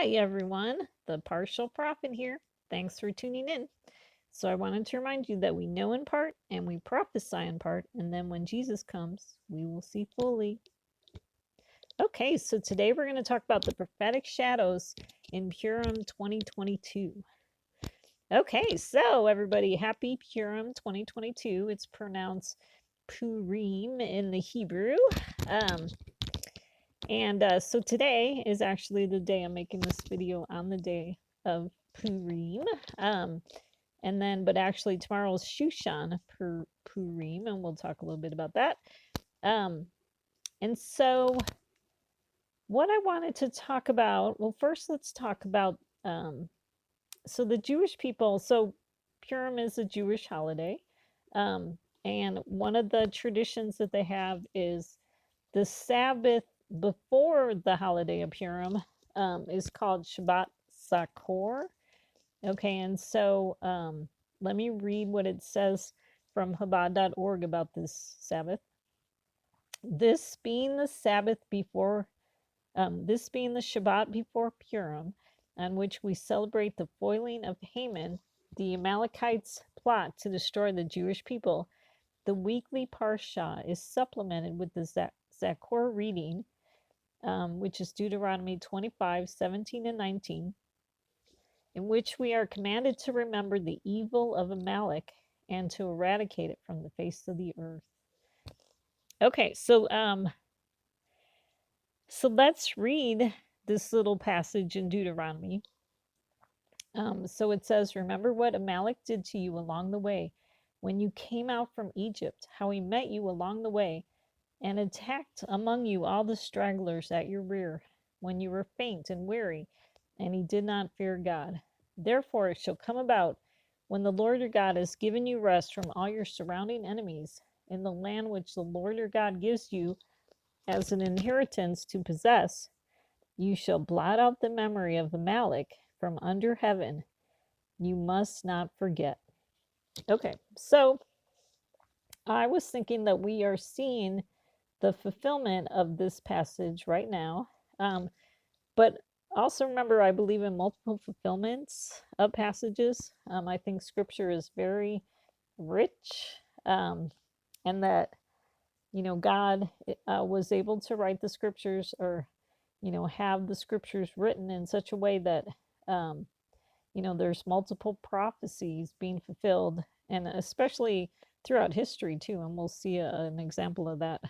Hi, everyone. The Partial Prophet here. Thanks for tuning in. So, I wanted to remind you that we know in part and we prophesy in part, and then when Jesus comes, we will see fully. Okay, so today we're going to talk about the prophetic shadows in Purim 2022. Okay, so everybody, happy Purim 2022. It's pronounced Purim in the Hebrew. Um, so today is actually the day I'm making this video on the day of Purim. But actually tomorrow's Shushan Purim, and we'll talk a little bit about that. Um, and so what I wanted to talk about, well, first let's talk about, so the Jewish people, so Purim is a Jewish holiday. Um, and one of the traditions that they have is the Sabbath before the holiday of Purim is called Shabbat Sakor. Okay, and so let me read what it says from Chabad.org about this Sabbath. This being the Sabbath before, this being the Shabbat before Purim, on which we celebrate the foiling of Haman, the Amalekites' plot to destroy the Jewish people, the weekly Parsha is supplemented with the Zakor reading, which is Deuteronomy 25, 17, and 19, in which we are commanded to remember the evil of Amalek and to eradicate it from the face of the earth. Okay, so let's read this little passage in Deuteronomy. So it says, remember what Amalek did to you along the way when you came out from Egypt, how he met you along the way and attacked among you all the stragglers at your rear when you were faint and weary, and he did not fear God. Therefore it shall come about, when the Lord your God has given you rest from all your surrounding enemies, in the land which the Lord your God gives you as an inheritance to possess, you shall blot out the memory of Amalek from under heaven. You must not forget. Okay, so I was thinking that we are seeing the fulfillment of this passage right now. But also remember, I believe in multiple fulfillments of passages. I think scripture is very rich, and that, God was able to write the scriptures, or, have the scriptures written in such a way that, there's multiple prophecies being fulfilled, and especially throughout history too. And we'll see an example of that.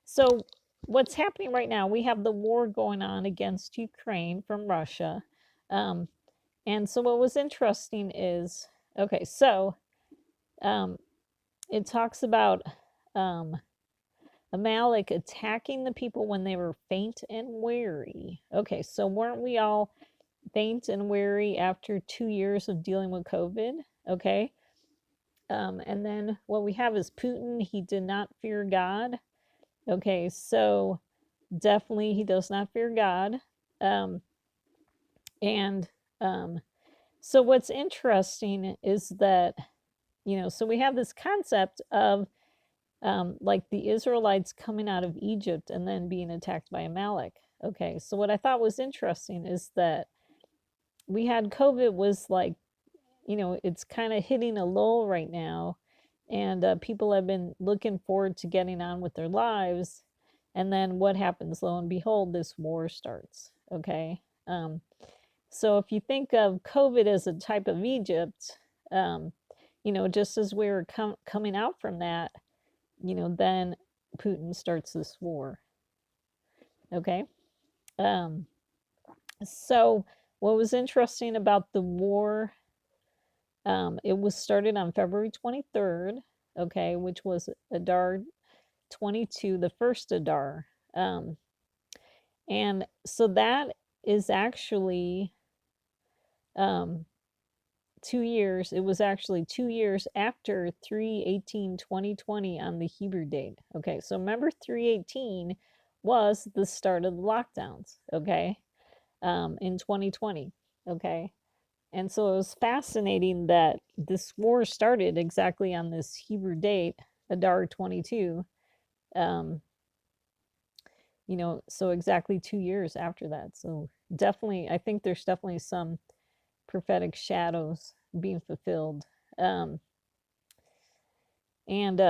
So, what's happening right now? We have the war going on against Ukraine from Russia. Um, and so, what was interesting is, okay, so um, it talks about um, Amalek attacking the people when they were faint and weary. Okay, so weren't we all faint and weary after 2 years of dealing with COVID? Okay. And then what we have is Putin. He did not fear God. Okay, so definitely he does not fear God. Um, and so what's interesting is that, so we have this concept of like the Israelites coming out of Egypt and then being attacked by Amalek. Okay, so what I thought was interesting is that we had COVID was like, it's kind of hitting a lull right now. And people have been looking forward to getting on with their lives. And then what happens? Lo and behold, this war starts. Okay. So if you think of COVID as a type of Egypt, just as we were coming out from that, then Putin starts this war. Okay. Um, so what was interesting about the war, it was started on February 23rd, okay, which was Adar 22, the first Adar. And so that is actually um, 2 years. It was actually 2 years after 3/18/2020 on the Hebrew date. Okay, so remember 3/18 was the start of the lockdowns, okay, in 2020, okay. And so it was fascinating that this war started exactly on this Hebrew date, Adar 22. Um, so exactly 2 years after that. So definitely, I think there's definitely some prophetic shadows being fulfilled. Um, and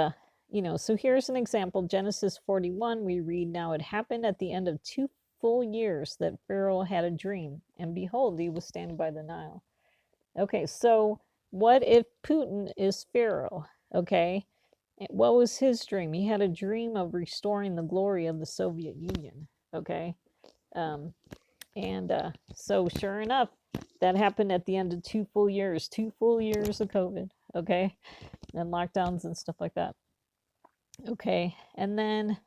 so here's an example. Genesis 41, we read, "Now it happened at the end of 2 full years that Pharaoh had a dream, and behold, he was standing by the Nile." Okay, so what if Putin is Pharaoh? Okay, what was his dream? He had a dream of restoring the glory of the Soviet Union. Okay, um, and so sure enough, that happened at the end of 2 full years, 2 full years of COVID. Okay, and lockdowns and stuff like that. Okay, and then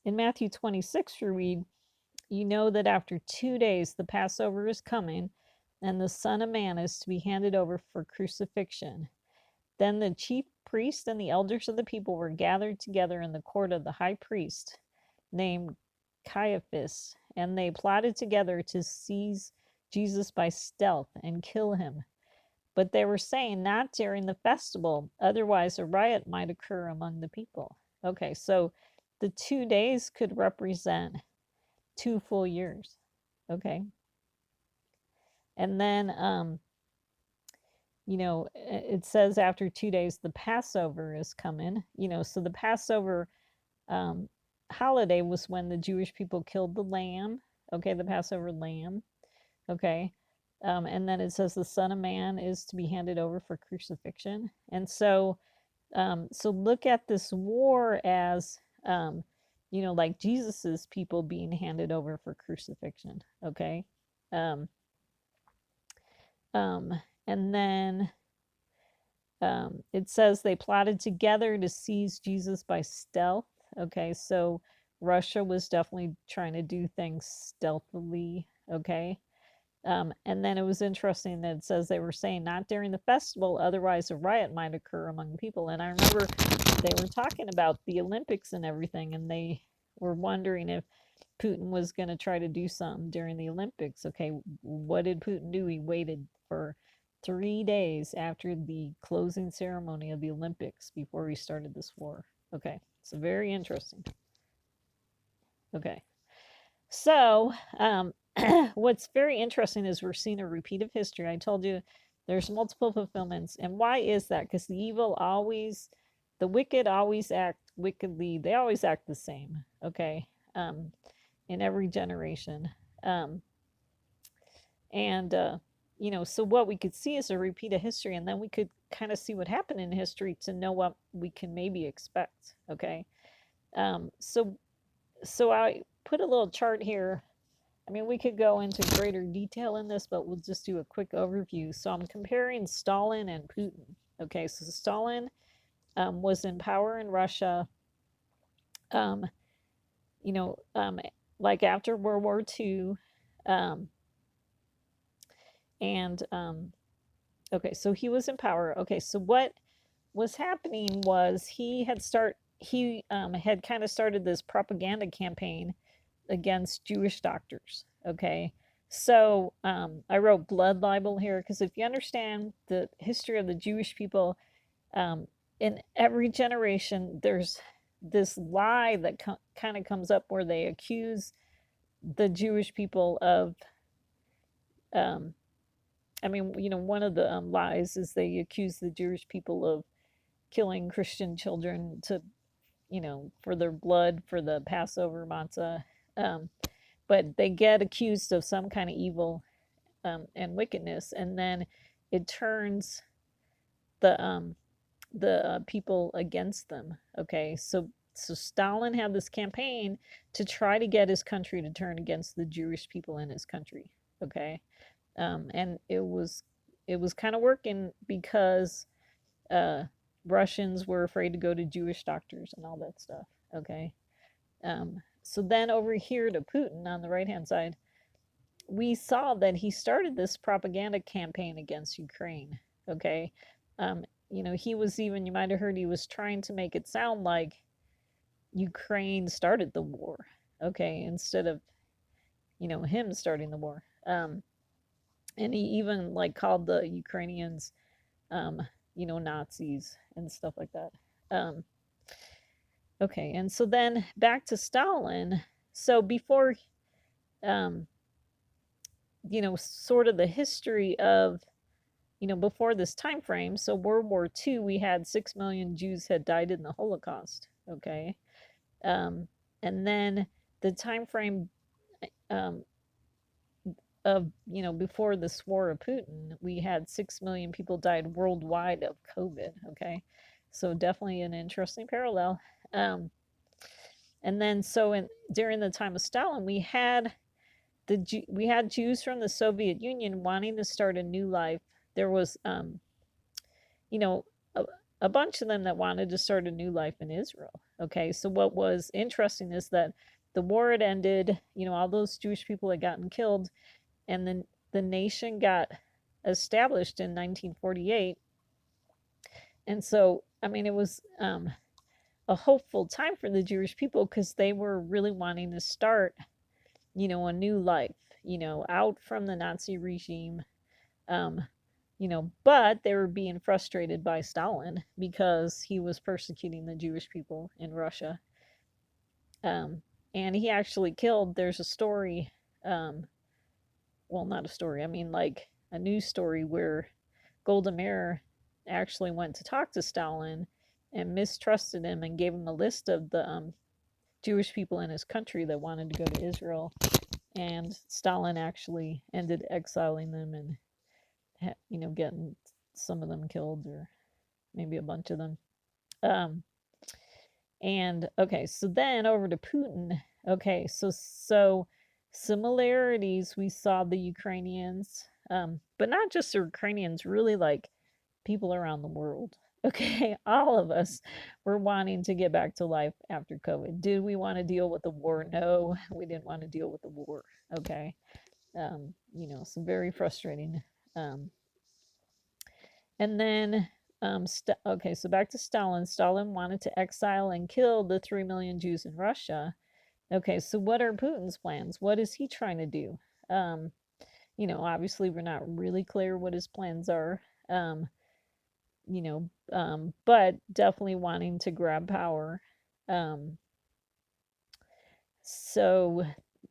in Matthew 26, we read, "You know that after 2 days the Passover is coming, and the Son of Man is to be handed over for crucifixion." Then the chief priest and the elders of the people were gathered together in the court of the high priest, named Caiaphas, and they plotted together to seize Jesus by stealth and kill him. But they were saying, "Not during the festival, otherwise a riot might occur among the people." Okay, so the 2 days could represent 2 full years. Okay. And then, it says after 2 days, the Passover is coming, so the Passover um, holiday was when the Jewish people killed the lamb, okay, the Passover lamb, okay. And then it says the Son of Man is to be handed over for crucifixion. And so look at this war as, like Jesus's people being handed over for crucifixion, okay. Um, um, and then it says they plotted together to seize Jesus by stealth. Okay, so Russia was definitely trying to do things stealthily. Okay. And then it was interesting that it says they were saying, "Not during the festival, otherwise a riot might occur among the people." And I remember they were talking about the Olympics and everything, and they were wondering if Putin was going to try to do something during the Olympics. Okay, what did Putin do? He waited for 3 days after the closing ceremony of the Olympics before he started this war. Okay, so very interesting. Okay, so what's very interesting is we're seeing a repeat of history. I told you there's multiple fulfillments. And why is that? Because the wicked always act wickedly. They always act the same. Okay. In every generation. Um, and so what we could see is a repeat of history, and then we could kind of see what happened in history to know what we can maybe expect. Okay. So I put a little chart here. I mean, we could go into greater detail in this, but we'll just do a quick overview. So I'm comparing Stalin and Putin. Okay, so Stalin was in power in Russia, um, you know, um, like after World War II. Um, and Okay, so he was in power. Okay, so what was happening was he had kind of started this propaganda campaign against Jewish doctors. Okay, so I wrote blood libel here because if you understand the history of the Jewish people, um, in every generation there's this lie that kind of comes up where they accuse the Jewish people of um, I mean, one of the lies is they accuse the Jewish people of killing Christian children for their blood for the Passover matzah. Um, but they get accused of some kind of evil and wickedness, and then it turns the people against them. Okay, so Stalin had this campaign to try to get his country to turn against the Jewish people in his country. Okay, and it was kind of working because uh, Russians were afraid to go to Jewish doctors and all that stuff. Okay. So then over here to Putin on the right hand side, we saw that he started this propaganda campaign against Ukraine. Okay. He was even, you might have heard, he was trying to make it sound like Ukraine started the war. Okay. Instead of, him starting the war. And he even like called the Ukrainians, Nazis and stuff like that. Um, Okay, and so then back to Stalin. So before, um, sort of the history of, before this time frame. So World War II, we had 6 million Jews had died in the Holocaust. Okay, um, and then the time frame um, of before this war of Putin, we had 6 million people died worldwide of COVID. Okay, so definitely an interesting parallel. Um, and then so in during the time of Stalin, we had Jews from the Soviet Union wanting to start a new life. There was you know a, a bunch of them that wanted to start a new life in Israel. Okay, so what was interesting is that the war had ended. All those Jewish people had gotten killed, and then the nation got established in 1948. And so, I mean, it was a hopeful time for the Jewish people because they were really wanting to start, a new life, out from the Nazi regime. Um, but they were being frustrated by Stalin because he was persecuting the Jewish people in Russia. Um, and he actually killed, there's a story, well, not a story, I mean, like a news story where Golda Meir actually went to talk to Stalin and mistrusted him and gave him a list of the Jewish people in his country that wanted to go to Israel. And Stalin actually ended exiling them and, getting some of them killed, or maybe a bunch of them. Um, and okay, so then over to Putin. Okay, so similarities, we saw the Ukrainians, but not just the Ukrainians, really like people around the world. Okay, all of us were wanting to get back to life after COVID. Did we want to deal with the war? No, we didn't want to deal with the war. Okay, so very frustrating. Um, and then, okay, so back to Stalin. Stalin wanted to exile and kill the 3 million Jews in Russia. Okay, so what are Putin's plans? What is he trying to do? Um, obviously, we're not really clear what his plans are. Um, but definitely wanting to grab power. Um, so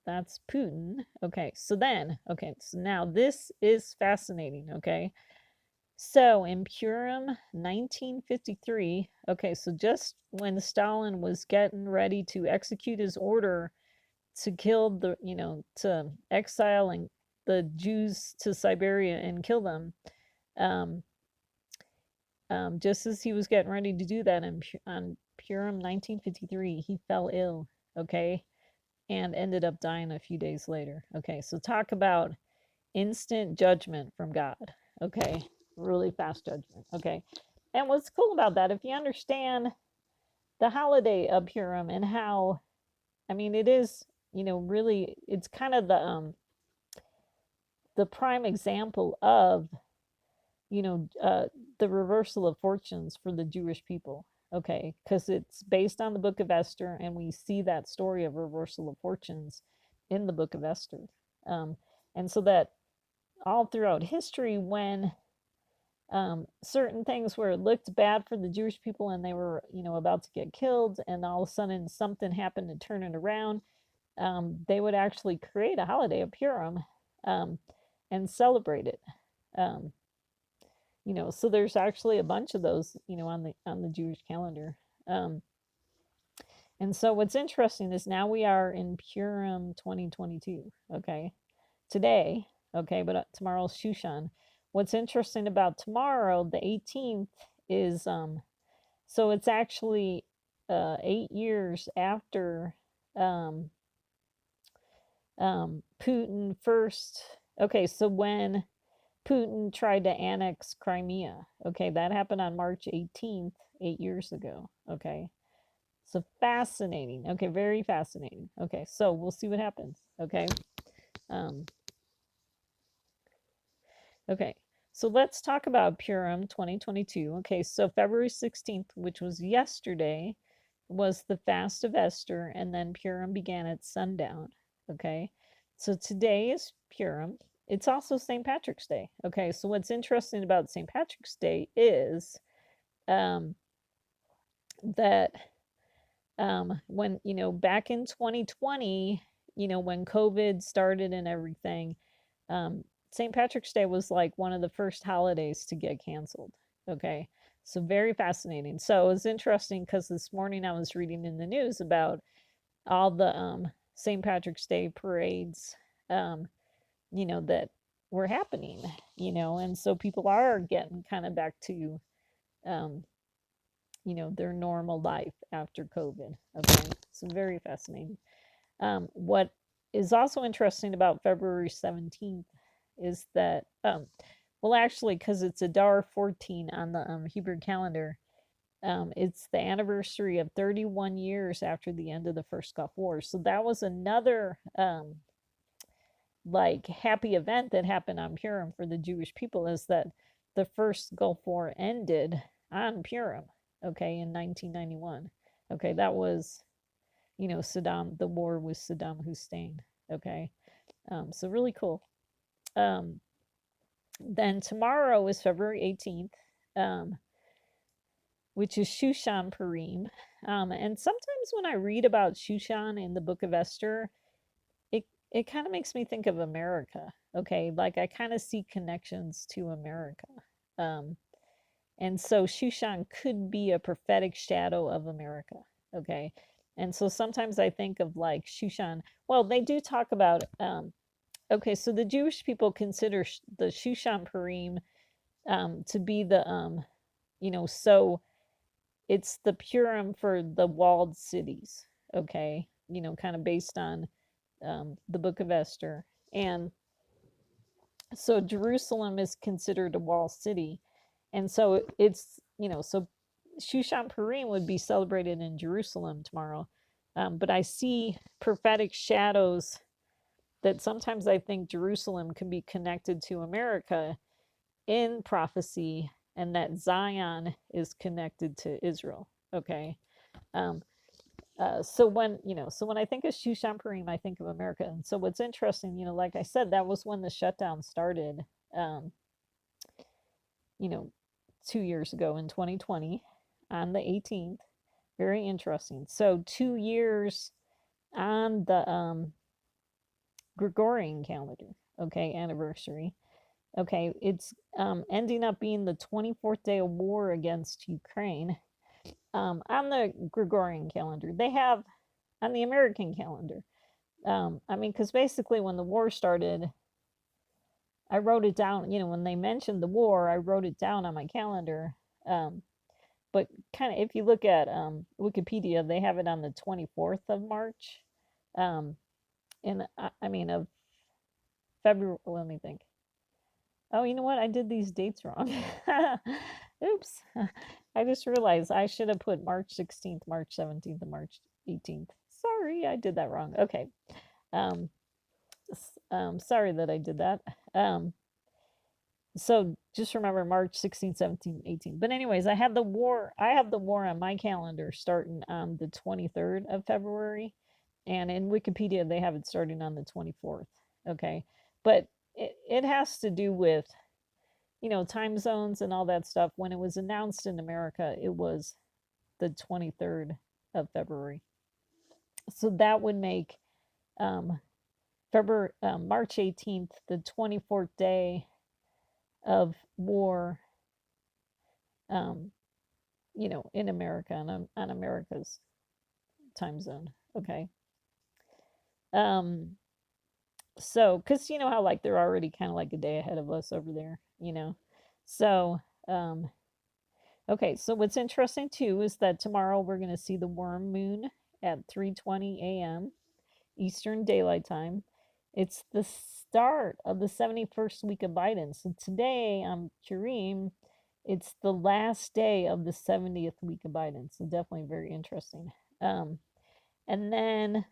that's Putin. Okay, so now this is fascinating. Okay, so in Purim 1953, okay, so just when Stalin was getting ready to execute his order to kill to exile and the Jews to Siberia and kill them, um, just as he was getting ready to do that on Purim 1953, he fell ill, okay, and ended up dying a few days later. Okay, so talk about instant judgment from God. Okay, really fast judgment. Okay, and what's cool about that, if you understand the holiday of Purim and how, I mean, it is, really, it's kind of the prime example of you know, uh, the reversal of fortunes for the Jewish people. Okay, because it's based on the book of Esther, and we see that story of reversal of fortunes in the book of Esther. Um, and so that all throughout history, when certain things where it looked bad for the Jewish people and they were, about to get killed, and all of a sudden something happened to turn it around, they would actually create a holiday of Purim um, and celebrate it. Um, so there's actually a bunch of those, on the Jewish calendar. Um, and so what's interesting is now we are in Purim 2022. Okay, today. Okay, but tomorrow's Shushan. What's interesting about tomorrow, the 18th, is so it's actually 8 years after um, Putin first. Okay, so when Putin tried to annex Crimea. Okay, that happened on March 18th, 8 years ago. Okay, so fascinating. Okay, very fascinating. Okay, so we'll see what happens. Okay, um, okay, so let's talk about Purim 2022. Okay, so February 16th, which was yesterday, was the fast of Esther, and then Purim began at sundown. Okay, so today is Purim. It's also St. Patrick's Day. Okay, so what's interesting about St. Patrick's Day is um, that when, back in 2020, when COVID started and everything, St. Patrick's Day was like one of the first holidays to get canceled. Okay. So very fascinating. So it was interesting because this morning I was reading in the news about all the St. Patrick's Day parades, um, that were happening, and so people are getting kind of back to, um, their normal life after COVID. Okay. So very fascinating. What is also interesting about February 17th is that, well, actually, because it's Adar 14 on the Hebrew calendar, it's the anniversary of 31 years after the end of the first Gulf War. So that was another like happy event that happened on Purim for the Jewish people, is that the first Gulf War ended on Purim, okay, in 1991. Okay, that was, Saddam, the war with Saddam Hussein. Okay, so really cool. Then tomorrow is February 18th, which is Shushan Purim. And sometimes when I read about Shushan in the book of Esther, it kind of makes me think of America. Okay, like I kind of see connections to America. Um, and so Shushan could be a prophetic shadow of America. Okay. And so sometimes I think of like Shushan. Well, they do talk about, okay, so the Jewish people consider the Shushan Purim to be the, so it's the Purim for the walled cities. Okay. Kind of based on the book of Esther. And so Jerusalem is considered a walled city. And so it's, so Shushan Purim would be celebrated in Jerusalem tomorrow. But I see prophetic shadows that sometimes I think Jerusalem can be connected to America in prophecy, and that Zion is connected to Israel. Okay. So when I think of Shushan Purim, I think of America. And so what's interesting, like I said, that was when the shutdown started, um, you know, 2 years ago in 2020 on the 18th. Very interesting. So 2 years on the Gregorian calendar. Okay, anniversary. Okay, it's ending up being the 24th day of war against Ukraine. On the Gregorian calendar, they have on the American calendar. Because basically when the war started, I wrote it down. When they mentioned the war, I wrote it down on my calendar. But kind of, if you look at Wikipedia, they have it on the 24th of March. And of February. Let me think. Oh, you know what? I did these dates wrong. Oops. I just realized I should have put March 16th, March 17th, and March 18th. Sorry, I did that wrong. Okay. Um, Sorry that I did that. So just remember March 16, 17, 18. But anyways, I have the war on my calendar starting on the 23rd of February. And in Wikipedia, they have it starting on the 24th. Okay. But it has to do with, time zones and all that stuff. When it was announced in America, it was the 23rd of February. So that would make March 18th, the 24th day of war, in America, on America's time zone. Okay. So, because you know how like they're already kind of like a day ahead of us over there, So, okay. So what's interesting too is that tomorrow we're going to see the worm moon at 3:20 a.m. Eastern Daylight Time. It's the start of the 71st week of Biden. So today on Purim, it's the last day of the 70th week of Biden. So definitely very interesting. And then,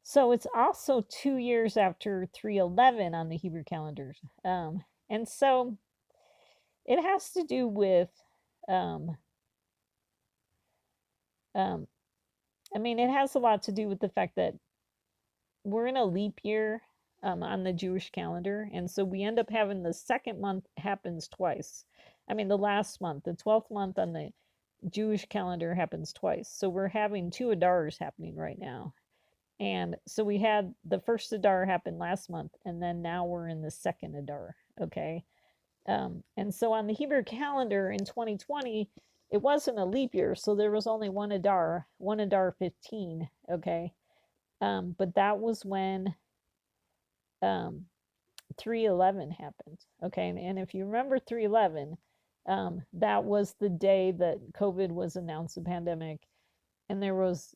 so it's also 2 years after 311 on the Hebrew calendars. And so it has to do with, um, it has a lot to do with the fact that we're in a leap year on the Jewish calendar. And so we end up having the second month happens twice. The last month, the 12th month on the Jewish calendar happens twice. So we're having two Adars happening right now. And so we had the first Adar happen last month, and then now we're in the second Adar. Okay. And so on the Hebrew calendar in 2020, it wasn't a leap year, so there was only one Adar 15. Okay. But that was when 3/11 happened. Okay. And if you remember 3/11, that was the day that COVID was announced, the pandemic. And there was,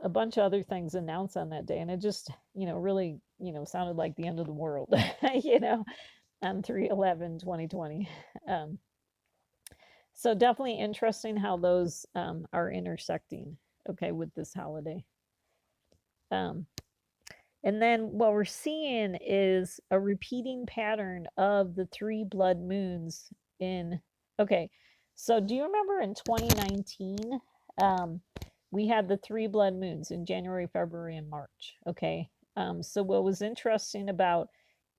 a bunch of other things announced on that day. And it just, really, sounded like the end of the world, on 3/11/2020. Um, so definitely interesting how those are intersecting, okay, with this holiday. Um, and then what we're seeing is a repeating pattern of the 3 blood moons in, okay, so do you remember in 2019, we had the 3 blood moons in January, February, and March, okay? So what was interesting about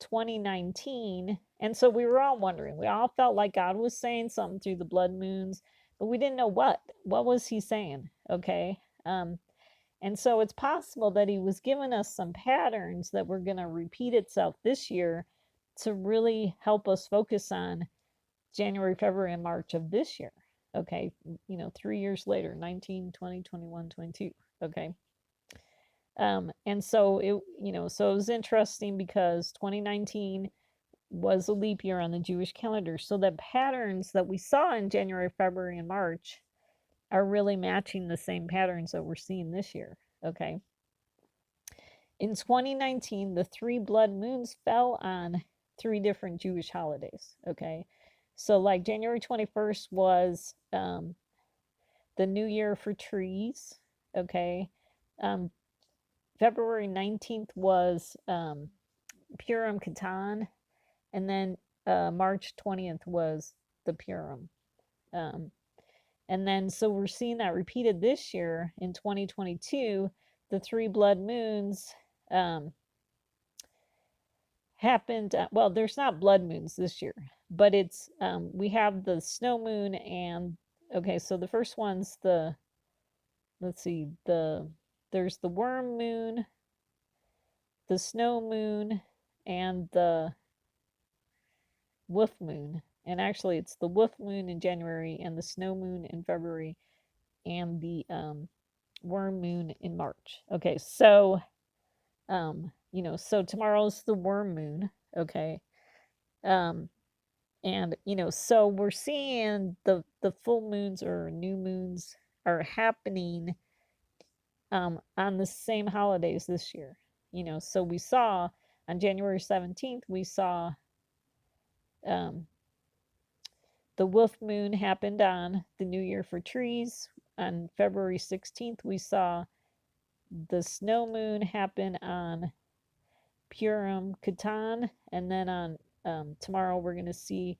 2019, and so we were all wondering, we all felt like God was saying something through the blood moons, but we didn't know what. What was he saying, okay? And so it's possible that he was giving us some patterns that were going to repeat itself this year to really help us focus on January, February, and March of this year. Okay, 3 years later, 19, 20, 21, 22. Okay. And so so it was interesting because 2019 was a leap year on the Jewish calendar. So the patterns that we saw in January, February, and March are really matching the same patterns that we're seeing this year. Okay. In 2019, the 3 blood moons fell on 3 different Jewish holidays. Okay. So, like January 21st was the New Year for trees. Okay. February 19th was Purim Katan. And then March 20th was the Purim. And then, so we're seeing that repeated this year in 2022. The 3 blood moons happened. Well, there's not blood moons this year, but it's we have the snow moon and okay. So the first one's let's see, there's the worm moon, the snow moon, and the wolf moon. And actually, it's the wolf moon in January and the snow moon in February and the worm moon in March. Okay, so so tomorrow's the worm moon. Okay. And so we're seeing the full moons or new moons are happening on the same holidays this year. So we saw on January 17th, we saw the wolf moon happened on the New Year for trees. On February 16th, we saw the snow moon happen on Purim Katan. And then on tomorrow, we're going to see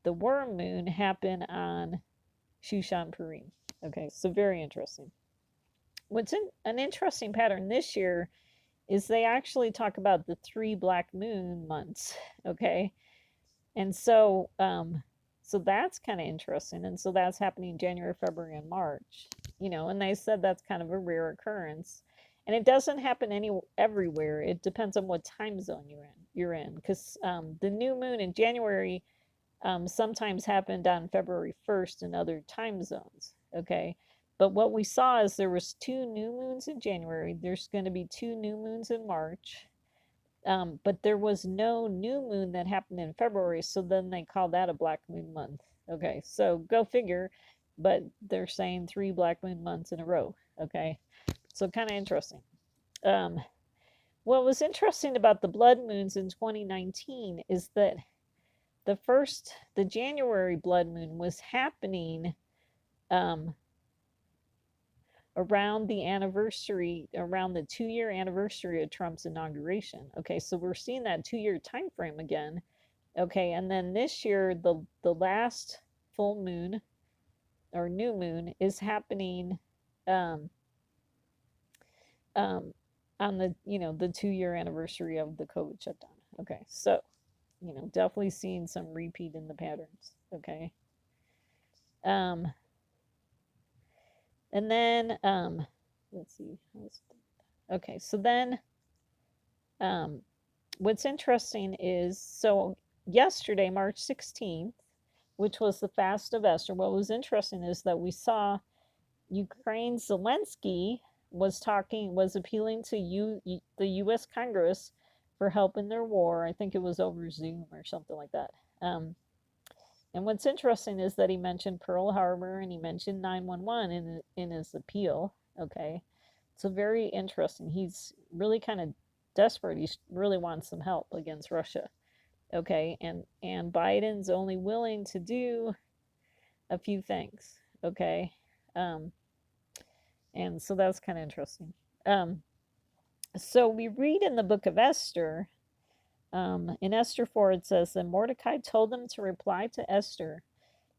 the worm moon happen on Shushan Purim. Okay, so very interesting. What's an interesting pattern this year is they actually talk about the 3 black moon months. Okay, and so so that's kind of interesting. And so that's happening January, February, and March. And they said that's kind of a rare occurrence. And it doesn't happen everywhere. It depends on what time zone you're in. Because the new moon in January sometimes happened on February 1st in other time zones. Okay. But what we saw is there was 2 new moons in January. There's going to be 2 new moons in March. But there was no new moon that happened in February. So then they call that a black moon month. Okay. So go figure. But they're saying 3 black moon months in a row. Okay. So kind of interesting. What was interesting about the blood moons in 2019 is that the January blood moon was happening around the 2-year anniversary of Trump's inauguration. Okay, so we're seeing that 2-year time frame again. Okay, and then this year the last full moon or new moon is happening on the the 2-year anniversary of the COVID shutdown. Okay, so definitely seeing some repeat in the patterns. Okay. And then, let's see. Okay, so then, what's interesting is, so yesterday, March 16th, which was the fast of Esther, what was interesting is that we saw Ukraine's Zelensky was appealing to the U.S. Congress for help in their war. I think it was over Zoom or something like that. And what's interesting is that he mentioned Pearl Harbor and he mentioned 911 in his appeal. Okay, so very interesting. He's really kind of desperate. He really wants some help against Russia. Okay, and Biden's only willing to do a few things. Okay, um, and so that's kind of interesting. Um, so we read in the book of Esther, in Esther 4, it says, "Then Mordecai told them to reply to Esther,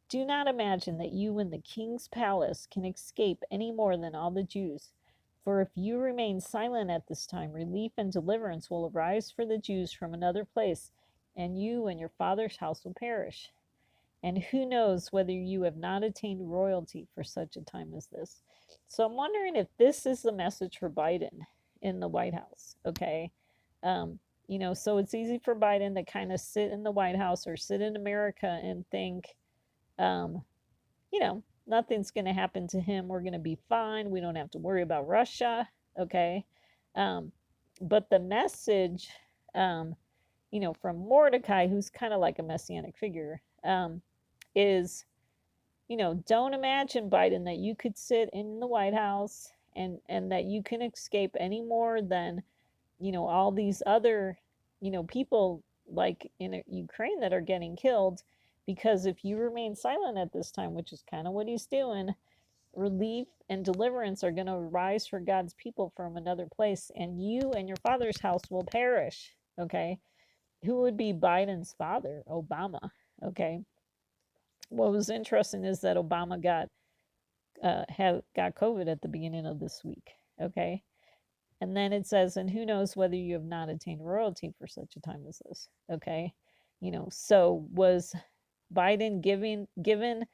'Do not imagine that you in the king's palace can escape any more than all the Jews. For if you remain silent at this time, relief and deliverance will arise for the Jews from another place, and you and your father's house will perish. And who knows whether you have not attained royalty for such a time as this.'" So I'm wondering if this is the message for Biden in the White House. Okay. Um, so it's easy for Biden to kind of sit in the White House or sit in America and think, um, nothing's going to happen to him. We're going to be fine. We don't have to worry about Russia. Okay. Um, but the message, um, from Mordecai, who's kind of like a messianic figure, is, don't imagine, Biden, that you could sit in the White House and that you can escape any more than, all these other, people like in Ukraine that are getting killed. Because if you remain silent at this time, which is kind of what he's doing, relief and deliverance are going to rise for God's people from another place, and you and your father's house will perish. Okay. Who would be Biden's father? Obama. Okay. What was interesting is that Obama got COVID at the beginning of this week. Okay. And then it says, "And who knows whether you have not attained royalty for such a time as this." Okay. So was Biden given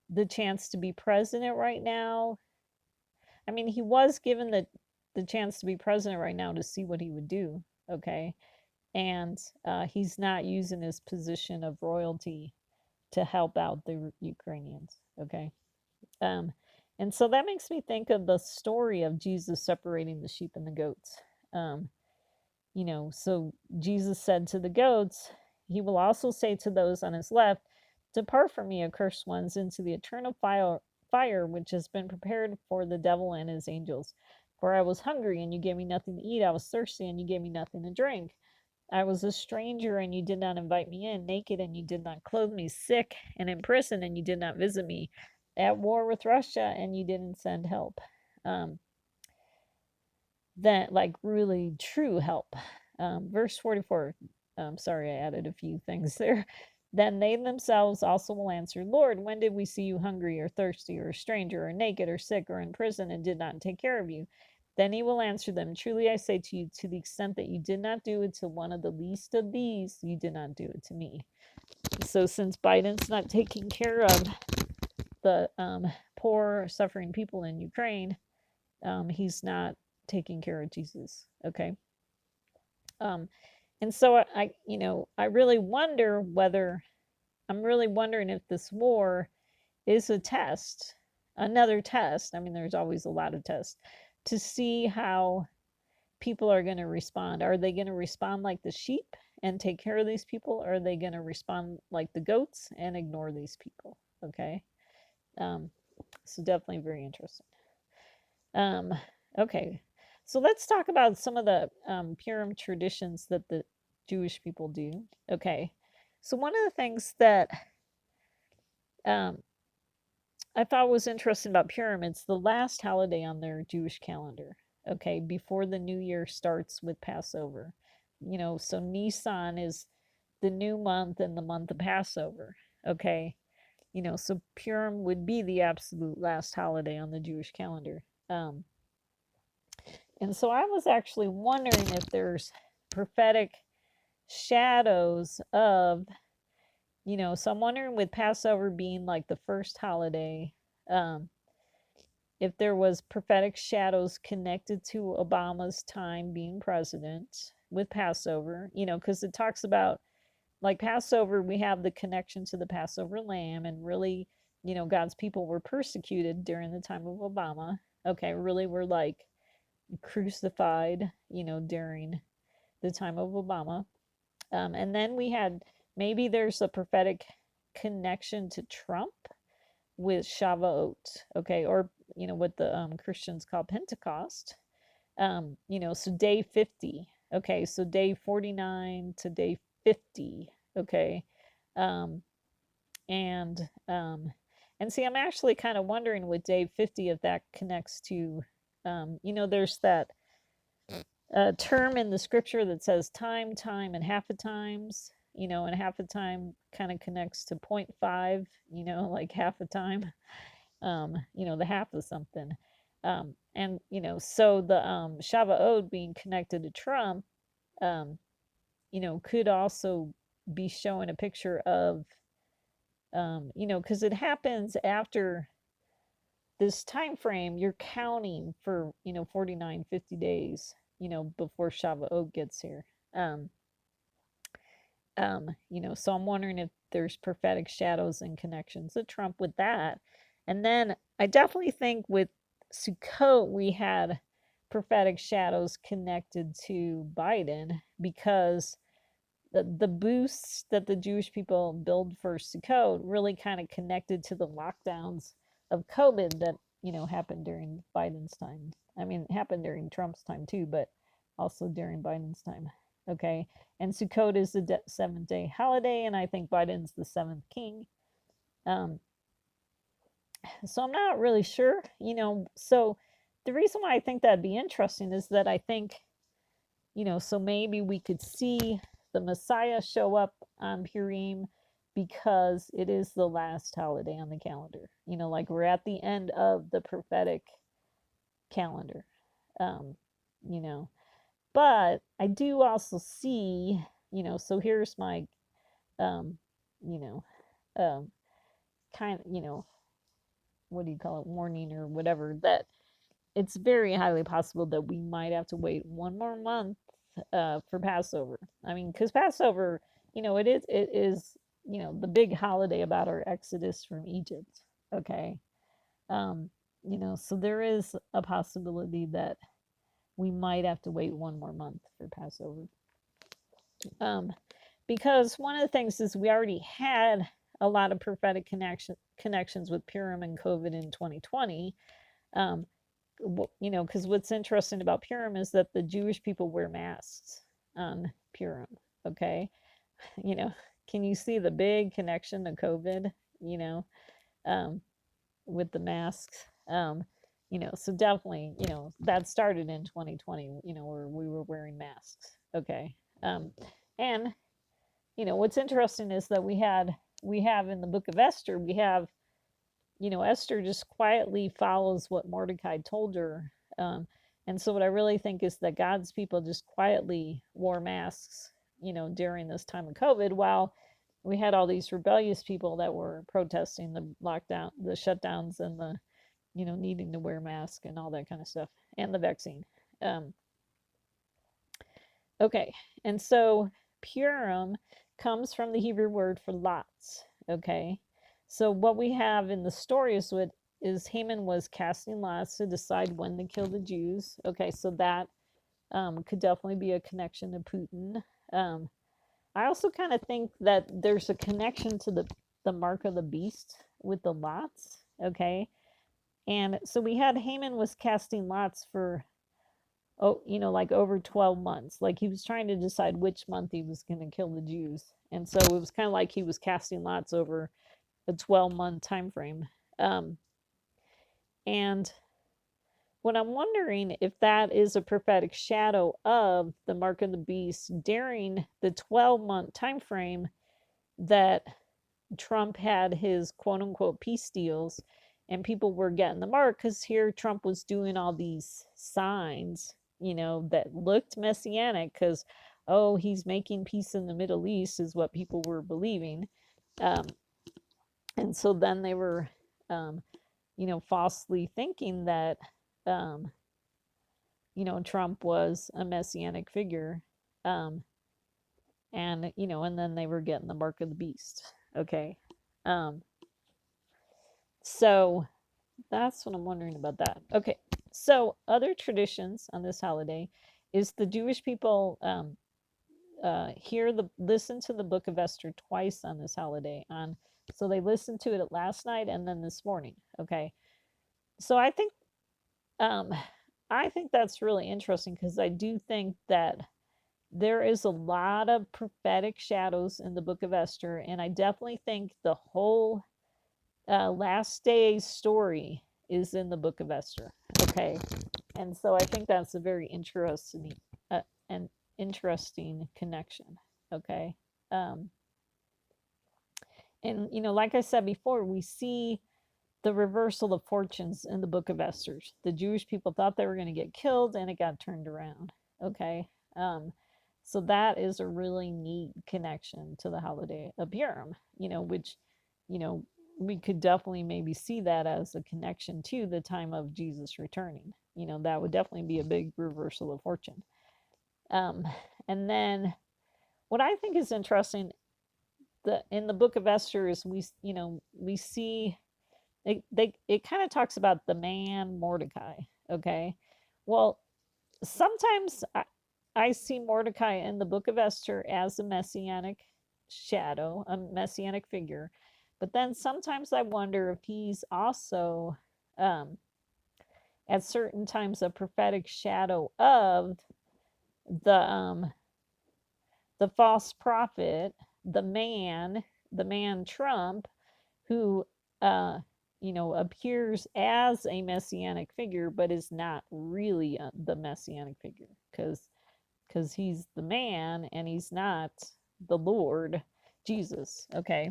the chance to be president right now? I mean, he was given the chance to be president right now to see what he would do. Okay. And he's not using his position of royalty to help out the Ukrainians. Okay. Um, and so that makes me think of the story of Jesus separating the sheep and the goats. Um, so Jesus said to the goats, "He will also say to those on his left, 'Depart from me, accursed ones, into the eternal fire which has been prepared for the devil and his angels. For I was hungry, and you gave me nothing to eat. I was thirsty, and you gave me nothing to drink. I was a stranger, and you did not invite me in, naked, and you did not clothe me, sick and in prison, and you did not visit me, at war with Russia, and you didn't send help.'" That, like, really true help. Verse 44. Sorry, I added a few things there. "Then they themselves also will answer, 'Lord, when did we see you hungry or thirsty or a stranger or naked or sick or in prison and did not take care of you?' Then he will answer them, 'Truly I say to you, to the extent that you did not do it to one of the least of these, you did not do it to me.'" So since Biden's not taking care of the poor, suffering people in Ukraine, he's not taking care of Jesus. Okay. And so I really wonder whether I'm really wondering if this war is a test, another test. I mean, there's always a lot of tests to see how people are going to respond. Are they going to respond like the sheep and take care of these people? Or are they going to respond like the goats and ignore these people? Okay. So definitely very interesting. Okay. So let's talk about some of the Purim traditions that the Jewish people do. Okay. So one of the things that um, I thought was interesting about Purim, it's the last holiday on their Jewish calendar. Okay, before the new year starts with Passover. So Nisan is the new month and the month of Passover. Okay. So Purim would be the absolute last holiday on the Jewish calendar. And so I was actually wondering if there's prophetic shadows of, so I'm wondering, with Passover being like the first holiday, um, if there was prophetic shadows connected to Obama's time being president with Passover, because it talks about like Passover, we have the connection to the Passover lamb, and really, God's people were persecuted during the time of Obama. Okay, really were like crucified, during the time of Obama. And then we had maybe there's a prophetic connection to Trump with Shavuot, okay, or what the Christians call Pentecost. So day 50, okay, so day 49 to day 50, okay, um, and and see, I'm actually kind of wondering with day 50 if that connects to, there's that term in the scripture that says time, time, and half a times, and half a time kind of connects to 0.5, like half a time, the half of something. And, so the Shavuot being connected to Trump, could also be showing a picture of, because it happens after this time frame, you're counting for 49, 50 days, before Shavuot gets here. So I'm wondering if there's prophetic shadows and connections to Trump with that. And then I definitely think with Sukkot we had prophetic shadows connected to Biden, because the boosts that the Jewish people build for Sukkot really kind of connected to the lockdowns of COVID that happened during Biden's time. I mean, it happened during Trump's time too, but also during Biden's time. Okay, and Sukkot is the seventh-day holiday, and I think Biden's the seventh king. So I'm not really sure, So the reason why I think that'd be interesting is that I think, so maybe we could see the Messiah show up on Purim because it is the last holiday on the calendar. Like we're at the end of the prophetic calendar. Um, you know, but I do also see, so here's my, um, you know, um, kind of, what do you call it, warning or whatever, that it's very highly possible that we might have to wait one more month for Passover. I mean, because Passover, it is the big holiday about our exodus from Egypt. Okay, um, so there is a possibility that we might have to wait one more month for Passover. Because one of the things is we already had a lot of prophetic connections with Purim and COVID in 2020. Because what's interesting about Purim is that the Jewish people wear masks on Purim. Okay, you know, can you see the big connection to COVID? You know, um, with the masks. So definitely, that started in 2020. Where we were wearing masks. Okay, and what's interesting is that we have in the book of Esther, we have Esther just quietly follows what Mordecai told her. And so what I really think is that God's people just quietly wore masks, during this time of COVID, while we had all these rebellious people that were protesting the lockdown, the shutdowns, and the, needing to wear masks and all that kind of stuff, and the vaccine. Okay, and so Purim comes from the Hebrew word for lots. Okay, so what we have in the story is Haman was casting lots to decide when to kill the Jews. Okay, so that could definitely be a connection to Putin. I also kind of think that there's a connection to the mark of the beast with the lots. Okay, and so we had Haman was casting lots for like over 12 months. Like he was trying to decide which month he was going to kill the Jews. And so it was kind of like he was casting lots over a 12-month time frame. And what I'm wondering if that is a prophetic shadow of the mark of the beast during the 12-month time frame that Trump had his quote unquote peace deals, and people were getting the mark because here Trump was doing all these signs, that looked messianic because, oh, he's making peace in the Middle East is what people were believing. And so then they were, um, falsely thinking that, um, Trump was a messianic figure. Um, and then they were getting the mark of the beast. Okay. Um, so that's what I'm wondering about that. Okay. So other traditions on this holiday is the Jewish people listen to the Book of Esther twice on this holiday. So they listened to it last night and then this morning. Okay. So um, I think that's really interesting because I do think that there is a lot of prophetic shadows in the Book of Esther, and I definitely think the whole last days story is in the Book of Esther. Okay, and so I think that's a very an interesting connection. Okay, um, and like I said before, we see the reversal of fortunes in the Book of Esther. The Jewish people thought they were going to get killed, and it got turned around. Okay, so that is a really neat connection to the holiday of Purim. Which you know we could definitely maybe see that as a connection to the time of Jesus returning. That would definitely be a big reversal of fortune. Um, and then what I think is interesting, in the Book of Esther is we see it kind of talks about the man Mordecai. Okay, well, sometimes I see Mordecai in the Book of Esther as a messianic shadow, a messianic figure, but then sometimes I wonder if he's also, um, at certain times, a prophetic shadow of the the false prophet, the man Trump, who appears as a messianic figure but is not really the messianic figure, because he's the man and he's not the Lord Jesus. Okay.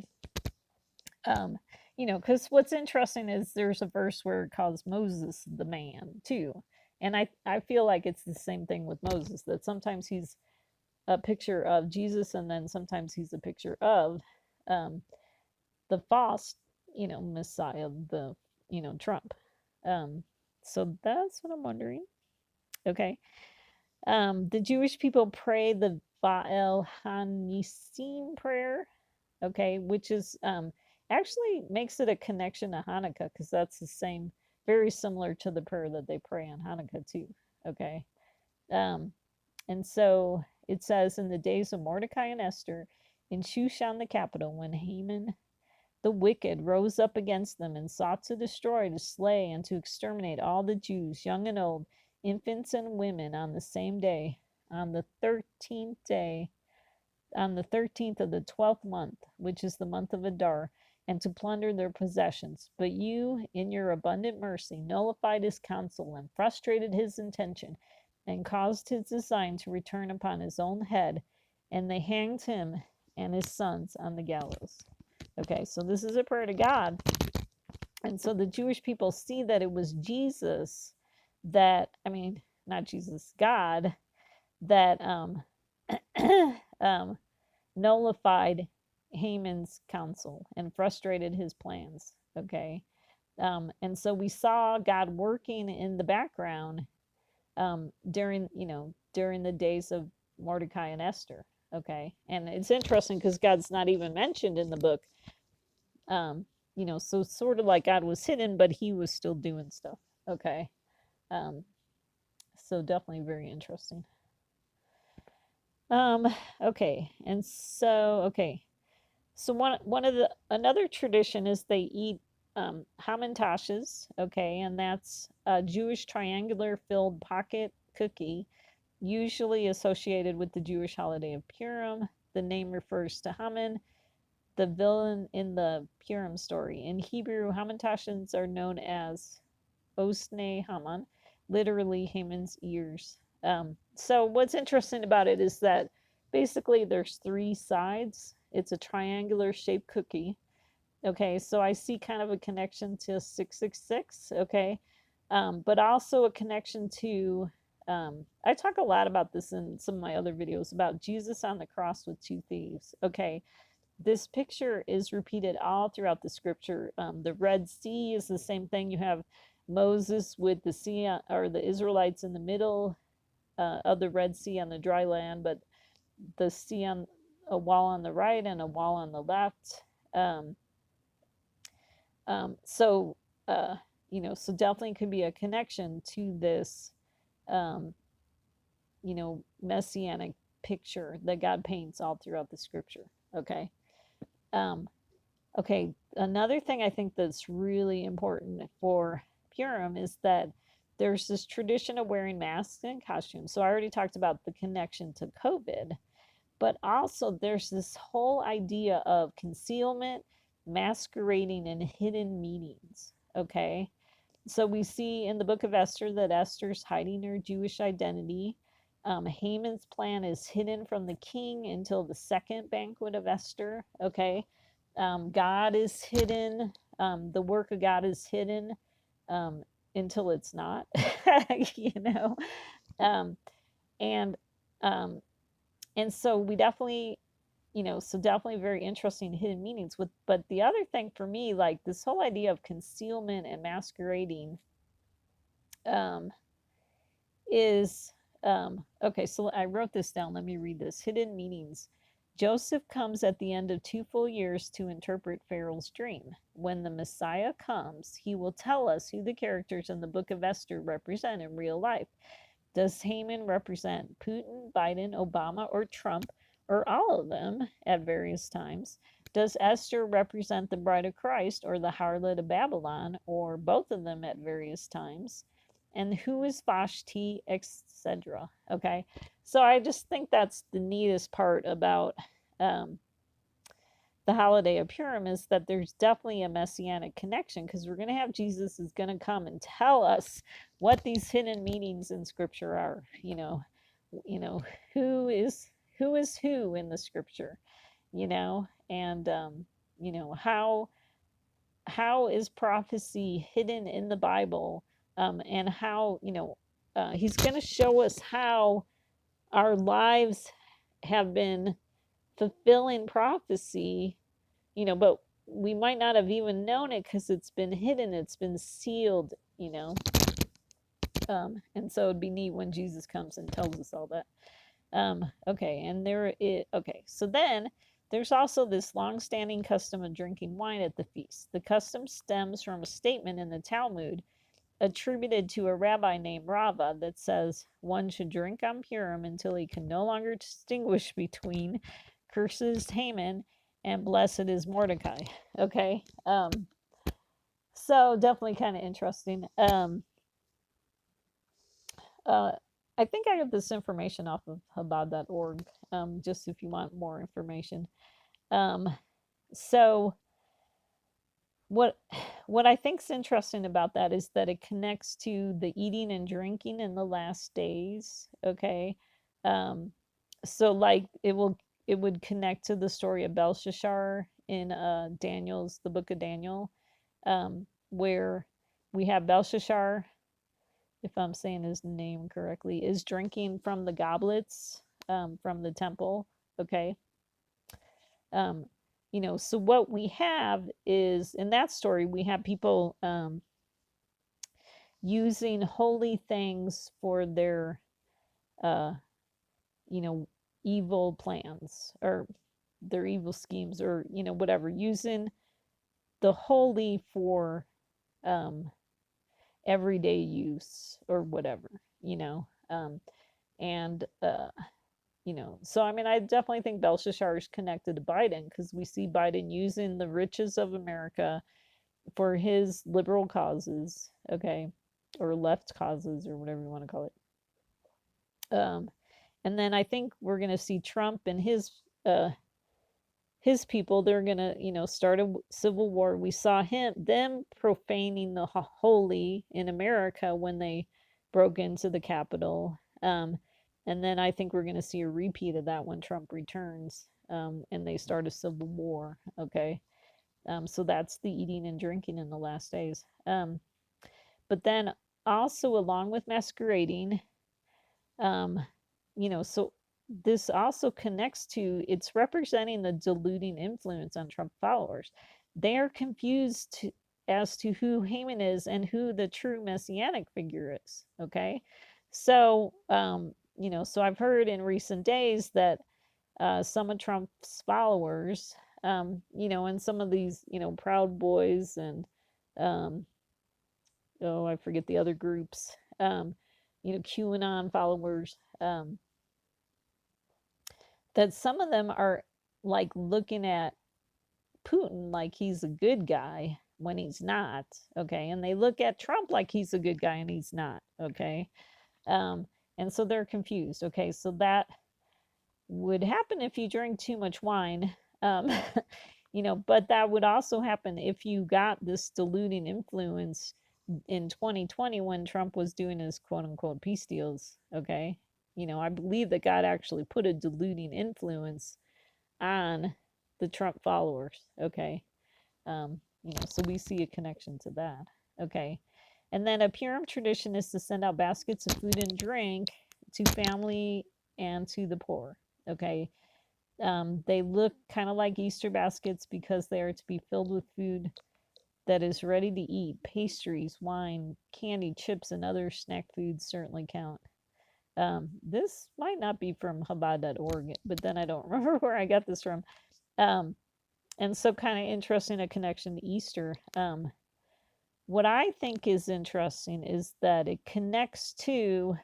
Because what's interesting is there's a verse where it calls Moses the man too. And I feel like it's the same thing with Moses, that sometimes he's a picture of Jesus and then sometimes he's a picture of, um, the false, Messiah, the, Trump. Um, so that's what I'm wondering. Okay. The Jewish people pray the Baal Hanissim prayer. Okay, which is, actually makes it a connection to Hanukkah, because that's the same, very similar to the prayer that they pray on Hanukkah too. Okay. Um, and so it says, in the days of Mordecai and Esther, in Shushan the capital, when Haman the wicked rose up against them and sought to destroy, to slay, and to exterminate all the Jews, young and old, infants and women, on the same day, on the 13th day, on the 13th of the 12th month, which is the month of Adar, and to plunder their possessions. But you, in your abundant mercy, nullified his counsel and frustrated his intention, and caused his design to return upon his own head, and they hanged him and his sons on the gallows. Okay, so this is a prayer to God. And so the Jewish people see that it was Jesus not Jesus, God, that nullified Haman's counsel and frustrated his plans. Okay. And so we saw God working in the background, during the days of Mordecai and Esther. Okay. And it's interesting because God's not even mentioned in the book. So sort of like God was hidden, but he was still doing stuff. Okay. Um, so definitely very interesting. Okay. And so, okay. So another tradition is they eat, hamantashes. Okay. And that's a Jewish triangular filled pocket cookie, usually associated with the Jewish holiday of Purim. The name refers to Haman, the villain in the Purim story. In Hebrew, Hamantashes are known as Osnei Haman, literally Haman's ears. So what's interesting about it is that basically there's three sides. It's a triangular shaped cookie. Okay, so I see kind of a connection to 666. Okay, but also a connection to, I talk a lot about this in some of my other videos, about Jesus on the cross with two thieves. Okay, this picture is repeated all throughout the scripture. The Red Sea is the same thing. You have Moses with the sea, or the Israelites in the middle of the Red Sea on the dry land, but the sea on a wall on the right and a wall on the left. Um, so, so definitely could be a connection to this, um, messianic picture that God paints all throughout the scripture. Okay. Um, okay. Another thing I think that's really important for Purim is that there's this tradition of wearing masks and costumes. So I already talked about the connection to COVID, but also there's this whole idea of concealment, masquerading, and hidden meanings. Okay. So we see in the book of Esther that Esther's hiding her Jewish identity. Haman's plan is hidden from the king until the second banquet of Esther. Okay. God is hidden. The work of God is hidden um, until it's not, you know. Um, and um, and so we definitely, so definitely very interesting hidden meanings. But the other thing for me, like this whole idea of concealment and masquerading, um, is okay. So I wrote this down. Let me read this. Hidden meanings. Joseph comes at the end of 2 full years to interpret Pharaoh's dream. When the Messiah comes, he will tell us who the characters in the book of Esther represent in real life. Does Haman represent Putin, Biden, Obama, or Trump, or all of them at various times? Does Esther represent the bride of Christ or the harlot of Babylon, or both of them at various times? And who is Vashti, etc.? Okay, so I just think that's the neatest part about um, the holiday of Purim, is that there's definitely a messianic connection, because we're going to have Jesus is going to come and tell us what these hidden meanings in Scripture are. Who is who in the Scripture, and how is prophecy hidden in the Bible, and how he's going to show us how our lives have been fulfilling prophecy, but we might not have even known it because it's been hidden, it's been sealed, and so it'd be neat when Jesus comes and tells us all that. Okay, and so then there's also this long-standing custom of drinking wine at the feast. The custom stems from a statement in the Talmud attributed to a rabbi named Rava that says one should drink on Purim until he can no longer distinguish between curses Haman and blessed is Mordecai. Okay, so definitely kind of interesting. I think I got this information off of Chabad.org, just if you want more information. So what I think is interesting about that is that it connects to the eating and drinking in the last days. Okay, so like it would connect to the story of Belshazzar in the book of Daniel, where we have Belshazzar, if I'm saying his name correctly, is drinking from the goblets from the temple. Okay. So what we have is, in that story, we have people using holy things for their, uh, evil plans, or their evil schemes, or, whatever, using the holy for everyday use or whatever, and so I mean, I definitely think Belshazzar is connected to Biden, because we see Biden using the riches of America for his liberal causes, okay, or left causes, or whatever you want to call it. And then I think we're going to see Trump and his people. They're going to start a civil war. We saw them profaning the holy in America when they broke into the Capitol. And then I think we're going to see a repeat of that when Trump returns, and they start a civil war. Okay. So that's the eating and drinking in the last days. But then also, along with masquerading, so this also connects to, it's representing the diluting influence on Trump followers. They are confused as to who Haman is and who the true messianic figure is. Okay. So, so I've heard in recent days that some of Trump's followers, and some of these, Proud Boys and, um, oh, I forget the other groups, QAnon followers, that some of them are like looking at Putin like he's a good guy when he's not, okay? And they look at Trump like he's a good guy and he's not, okay? Um, and so they're confused, okay? So that would happen if you drink too much wine. But that would also happen if you got this diluting influence in 2020 when Trump was doing his quote unquote peace deals, okay? I believe that God actually put a diluting influence on the Trump followers, okay? So we see a connection to that, okay? And then a Purim tradition is to send out baskets of food and drink to family and to the poor, okay? They look kind of like Easter baskets because they are to be filled with food that is ready to eat. Pastries, wine, candy, chips, and other snack foods certainly count. This might not be from Chabad.org, but then I don't remember where I got this from. And so kind of interesting, a connection to Easter. What I think is interesting is that it connects to,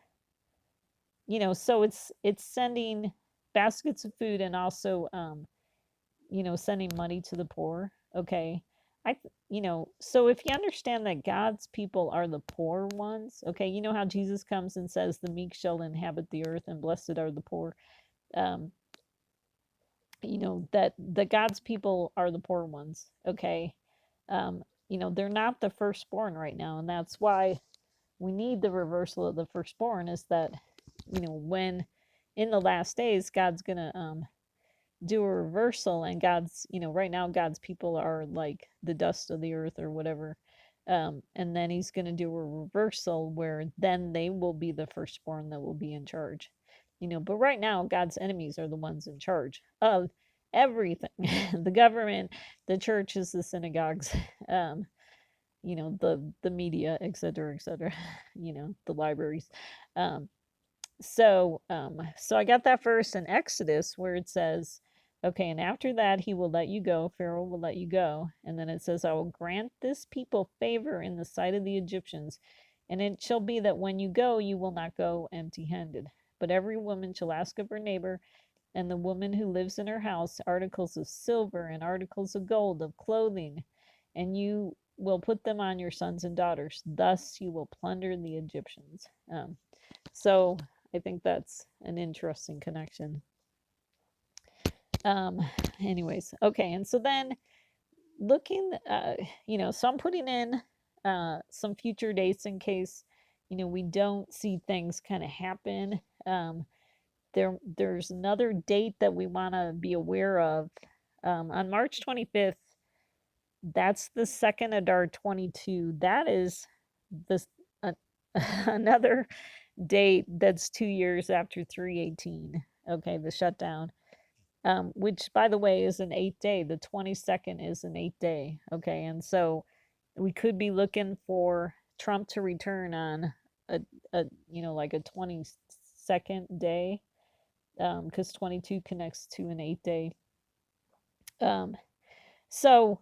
so it's sending baskets of food and also, sending money to the poor. Okay. So if you understand that God's people are the poor ones, okay, you know how Jesus comes and says, the meek shall inhabit the earth and blessed are the poor. That the God's people are the poor ones. Okay. They're not the firstborn right now. And that's why we need the reversal of the firstborn, is that, when in the last days, God's going to, do a reversal, and God's, right now God's people are like the dust of the earth or whatever. And then he's going to do a reversal where then they will be the firstborn that will be in charge. But right now God's enemies are the ones in charge of everything. The government, the churches, the synagogues, the media, etc., etc., the libraries. So I got that verse in Exodus where it says, okay, and after that he will let you go, Pharaoh will let you go. And then it says, I will grant this people favor in the sight of the Egyptians. And it shall be that when you go, you will not go empty handed. But every woman shall ask of her neighbor, and the woman who lives in her house, articles of silver and articles of gold, of clothing, and you will put them on your sons and daughters. Thus you will plunder the Egyptians. So I think that's an interesting connection. Anyways, okay, and so then looking, so I'm putting in some future dates in case, we don't see things kind of happen. There's another date that we want to be aware of. On March 25th, that's the second Adar 22. That is this another date that's 2 years after 318. Okay, the shutdown. Which, by the way, is an 8-day. The 22nd is an 8-day. Okay, and so we could be looking for Trump to return on a like a 22nd day, because 22 connects to an 8-day. So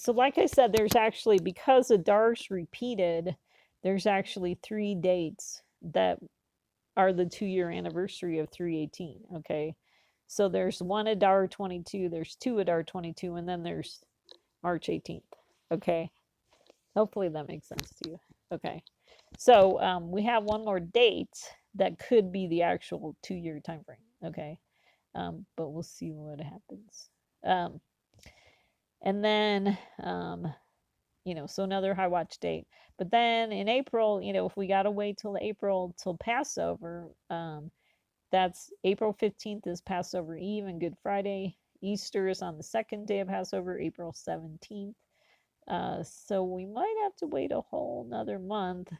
like I said, there's actually, because Adar's repeated, there's actually 3 dates that are the 2-year anniversary of 318. Okay, so there's 1 Adar 22, there's 2 Adar 22, and then there's March 18th. Okay, hopefully that makes sense to you. Okay, so we have one more date that could be the actual 2-year time frame. Okay, but we'll see what happens. And then so another high watch date. But then in April, if we gotta wait till April till Passover, that's April 15th is Passover Eve and Good Friday. Easter is on the second day of Passover, April 17th. So we might have to wait a whole another month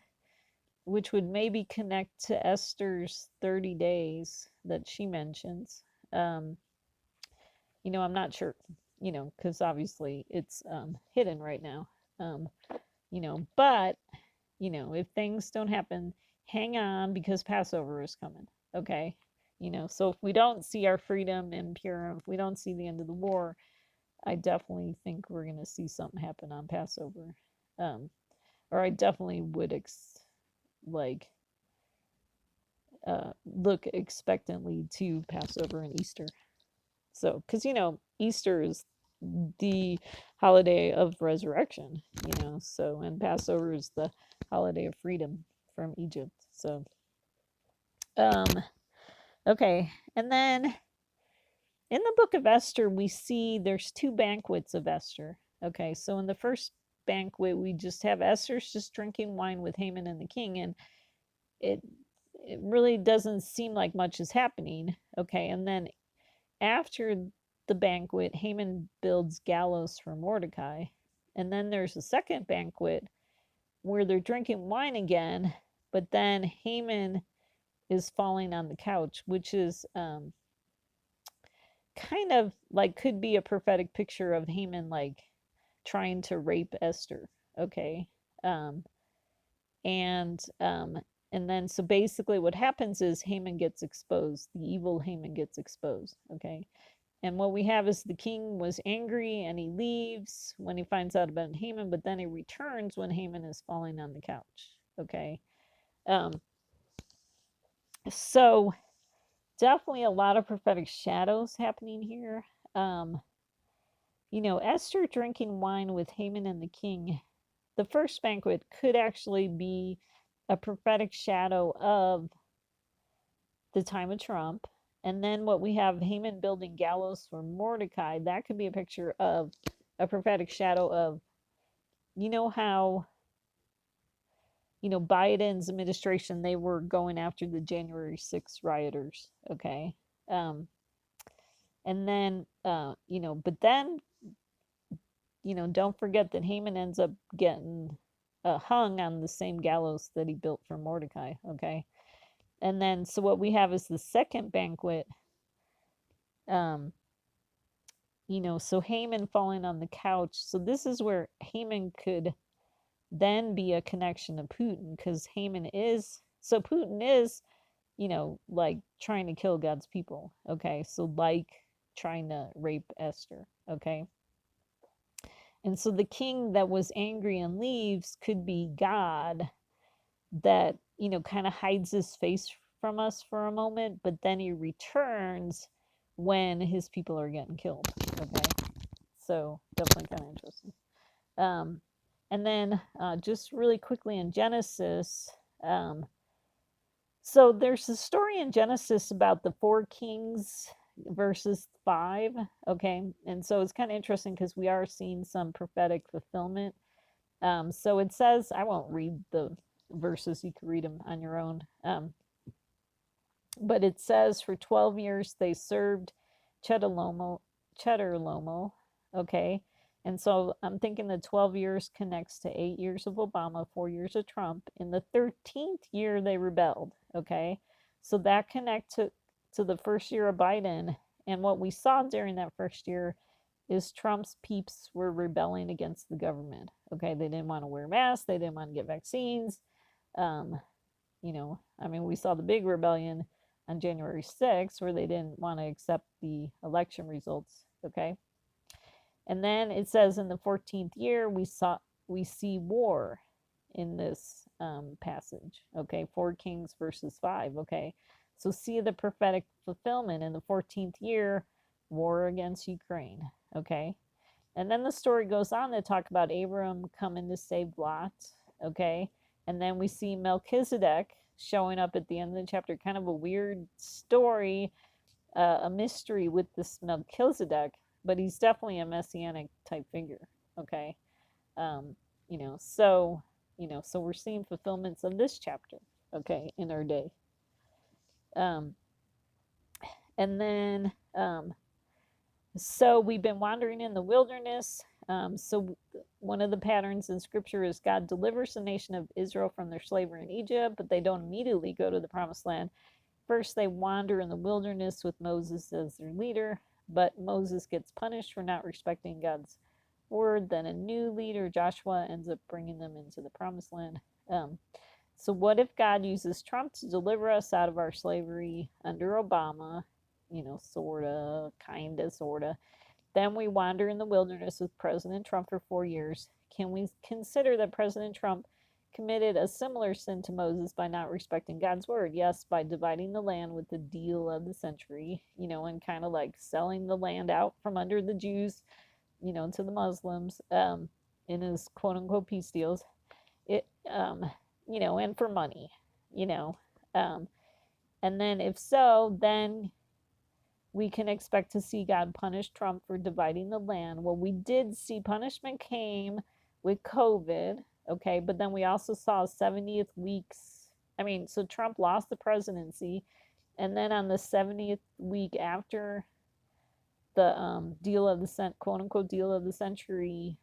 which would maybe connect to Esther's 30 days that she mentions. Um, I'm not sure, because obviously it's hidden right now. Um, but, if things don't happen, hang on because Passover is coming. Okay. So if we don't see our freedom in Purim, if we don't see the end of the war, I definitely think we're going to see something happen on Passover. Um, or I definitely would like look expectantly to Passover and Easter. So, because Easter is the holiday of resurrection, so, and Passover is the holiday of freedom from Egypt. So, um, okay, and then in the book of Esther, we see there's two banquets of Esther. Okay, so in the first banquet, we just have Esther's just drinking wine with Haman and the king, and it it really doesn't seem like much is happening. Okay, and then after the banquet, Haman builds gallows for Mordecai. And then there's a second banquet where they're drinking wine again, but then Haman is falling on the couch, which is kind of like could be a prophetic picture of Haman like trying to rape Esther. Okay. Um, and um, and then so basically what happens is Haman gets exposed. The evil Haman gets exposed. Okay. And what we have is the king was angry and he leaves when he finds out about Haman, but then he returns when Haman is falling on the couch. Okay. Um, so definitely a lot of prophetic shadows happening here. Esther drinking wine with Haman and the king. The first banquet could actually be a prophetic shadow of the time of Trump. And then what we have Haman building gallows for Mordecai, that could be a picture of a prophetic shadow of, how, Biden's administration, they were going after the January 6th rioters. Okay. And then, but then, don't forget that Haman ends up getting hung on the same gallows that he built for Mordecai. Okay. And then, so what we have is the second banquet. So Haman falling on the couch. So this is where Haman could then be a connection to Putin because Putin is, like trying to kill God's people. Okay. So like trying to rape Esther. Okay. And so the king that was angry and leaves could be God that, kind of hides his face from us for a moment, but then he returns when his people are getting killed. Okay. So definitely kind of interesting. And then just really quickly in Genesis, so there's a story in Genesis about the 4 kings versus 5. Okay. And so it's kind of interesting because we are seeing some prophetic fulfillment. So it says, I won't read the verses, you can read them on your own. But it says, for 12 years they served Chedorlaomer. Okay. And so I'm thinking the 12 years connects to 8 years of Obama, 4 years of Trump. In the 13th year, they rebelled. Okay. So that connects to the first year of Biden. And what we saw during that first year is Trump's peeps were rebelling against the government. Okay. They didn't want to wear masks. They didn't want to get vaccines. We saw the big rebellion on January 6th where they didn't want to accept the election results. Okay. And then it says in the 14th year, we see war in this passage. Okay. 4 kings versus 5. Okay. So see the prophetic fulfillment in the 14th year, war against Ukraine. Okay. And then the story goes on to talk about Abram coming to save Lot. Okay. And then we see Melchizedek showing up at the end of the chapter, kind of a weird story, a mystery with this Melchizedek, but he's definitely a messianic type figure. Okay. So we're seeing fulfillments of this chapter, okay, in our day. And then, so we've been wandering in the wilderness. So one of the patterns in scripture is God delivers the nation of Israel from their slavery in Egypt, but they don't immediately go to the promised land. First, they wander in the wilderness with Moses as their leader, but Moses gets punished for not respecting God's word. Then a new leader, Joshua, ends up bringing them into the promised land. So what if God uses Trump to deliver us out of our slavery under Obama? Sorta, kinda, sorta. Then we wander in the wilderness with President Trump for 4 years. Can we consider that President Trump committed a similar sin to Moses by not respecting God's word? Yes, by dividing the land with the deal of the century, and kind of like selling the land out from under the Jews, to the Muslims, in his quote unquote peace deals. And for money, you know. Um, and then if so, then we can expect to see God punish Trump for dividing the land. Well, we did see punishment came with COVID, okay, but then we also saw 70th weeks. So Trump lost the presidency, and then on the 70th week after the deal of the quote unquote deal of the century,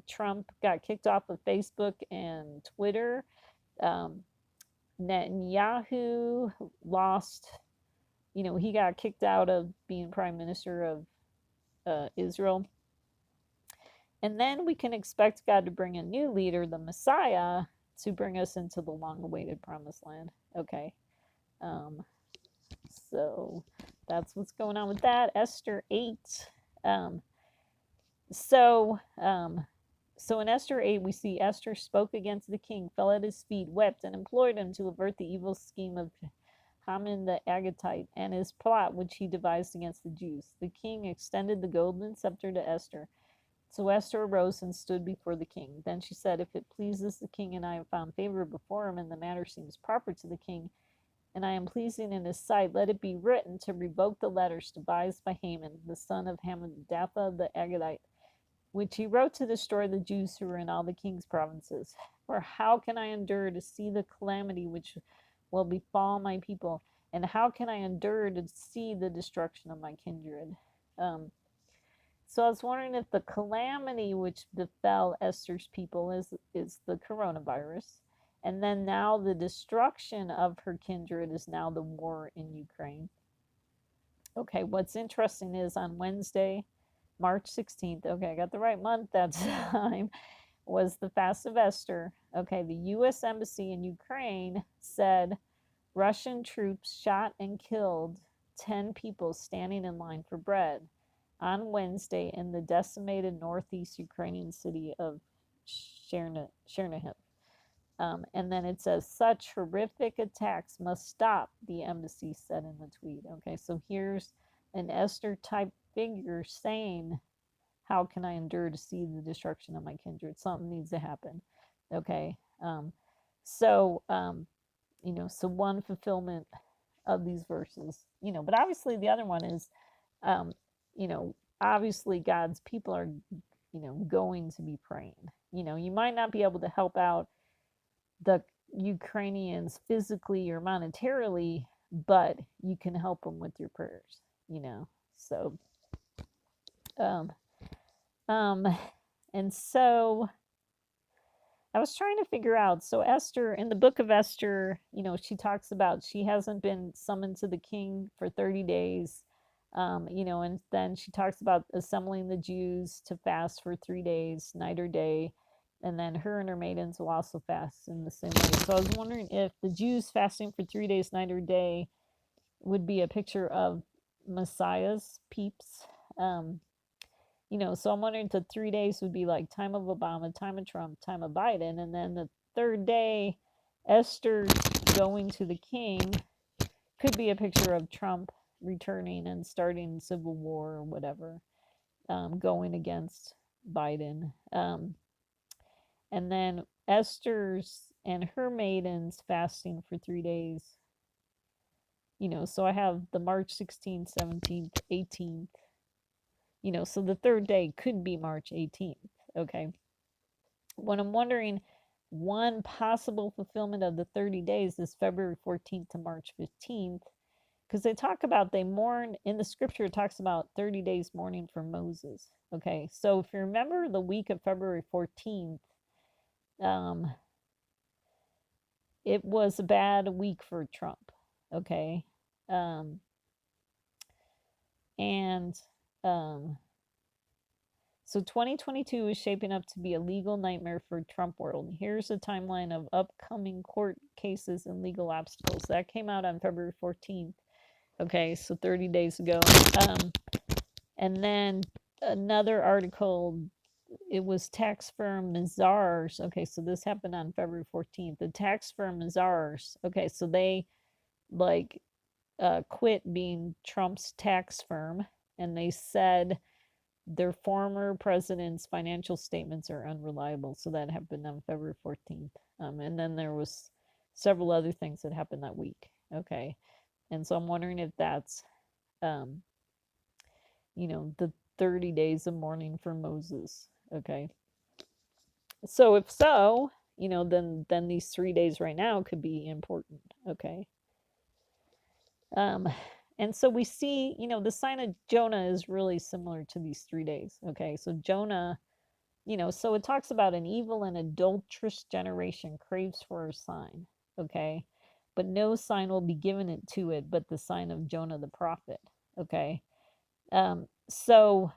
Trump got kicked off of Facebook and Twitter. Netanyahu lost, he got kicked out of being prime minister of Israel. And then we can expect God to bring a new leader, the Messiah, to bring us into the long awaited promised land. Okay. So that's what's going on with that. Esther 8. Um, so in Esther 8, we see Esther spoke against the king, fell at his feet, wept, and implored him to avert the evil scheme of Haman the Agagite and his plot which he devised against the Jews. The king extended the golden scepter to Esther. So Esther arose and stood before the king. Then she said, if it pleases the king and I have found favor before him and the matter seems proper to the king, and I am pleasing in his sight, let it be written to revoke the letters devised by Haman, the son of Hammedatha the Agagite, which he wrote to destroy the Jews who were in all the king's provinces. For how can I endure to see the calamity which will befall my people? And how can I endure to see the destruction of my kindred? So I was wondering if the calamity which befell Esther's people is the coronavirus. And then now the destruction of her kindred is now the war in Ukraine. Okay, what's interesting is on Wednesday, March 16th, okay, I got the right month that time, was the fast of Esther. Okay, the U.S. Embassy in Ukraine said Russian troops shot and killed 10 people standing in line for bread on Wednesday in the decimated northeast Ukrainian city of Chernihiv. And then it says, such horrific attacks must stop, the embassy said in the tweet. Okay, so here's an Esther type figure saying, how can I endure to see the destruction of my kindred? Something needs to happen. Okay, so one fulfillment of these verses, but obviously the other one is, obviously God's people are, going to be praying. You might not be able to help out the Ukrainians physically or monetarily, but you can help them with your prayers, So, and so I was trying to figure out. So Esther, in the book of Esther, she talks about she hasn't been summoned to the king for 30 days. And then she talks about assembling the Jews to fast for 3 days, night or day. And then her and her maidens will also fast in the same way. So I was wondering if the Jews fasting for 3 days, night or day, would be a picture of Messiah's peeps. So I'm wondering the 3 days would be like time of Obama, time of Trump, time of Biden. And then the third day, Esther going to the king could be a picture of Trump returning and starting civil war or whatever, going against Biden. And then Esther's and her maidens fasting for 3 days. So I have the March 16th, 17th, 18th. So the third day could be March 18th. Okay. When I'm wondering, one possible fulfillment of the 30 days is February 14th to March 15th. because they talk about they mourn in the scripture. It talks about 30 days mourning for Moses. Okay, so if you remember the week of February 14th, um, it was a bad week for Trump. Okay, um, and so 2022 is shaping up to be a legal nightmare for Trump world. Here's a timeline of upcoming court cases and legal obstacles. That came out on February 14th. Okay, so 30 days ago. And then another article, it was tax firm Mazars. Okay, so this happened on February 14th. The tax firm Mazars. Okay, so they like quit being Trump's tax firm, and they said their former president's financial statements are unreliable. So that happened on February 14th. And then there was several other things that happened that week. Okay. And so I'm wondering if that's, the 30 days of mourning for Moses. Okay. So if so, then these 3 days right now could be important. Okay. And so we see, the sign of Jonah is really similar to these 3 days. Okay. So Jonah, so it talks about an evil and adulterous generation craves for a sign. Okay. But no sign will be given it to it but the sign of Jonah the prophet. Okay. So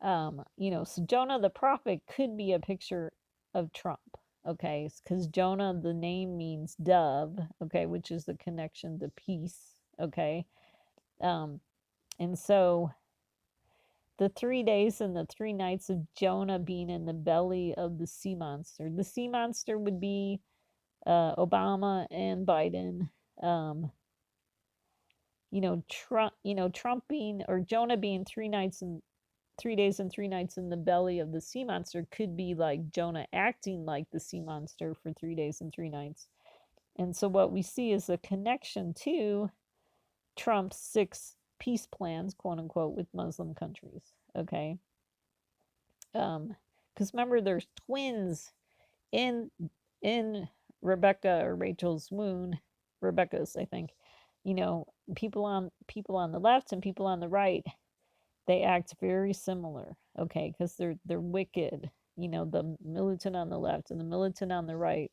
Jonah the prophet could be a picture of Trump. Okay. Because Jonah, the name means dove. Okay. Which is the connection to peace. Okay. And so the 3 days and the 3 nights of Jonah being in the belly of the sea monster. The sea monster would be Obama and Biden. Trump being, or Jonah being 3 days and 3 nights in the belly of the sea monster could be like Jonah acting like the sea monster for 3 days and 3 nights. And so what we see is a connection to Trump's 6 peace plans, quote unquote, with Muslim countries. Okay. Because remember, there's twins in Rebecca or Rachel's womb. Rebecca's, I think. People on the left and people on the right, they act very similar. Okay, because they're wicked. The militant on the left and the militant on the right.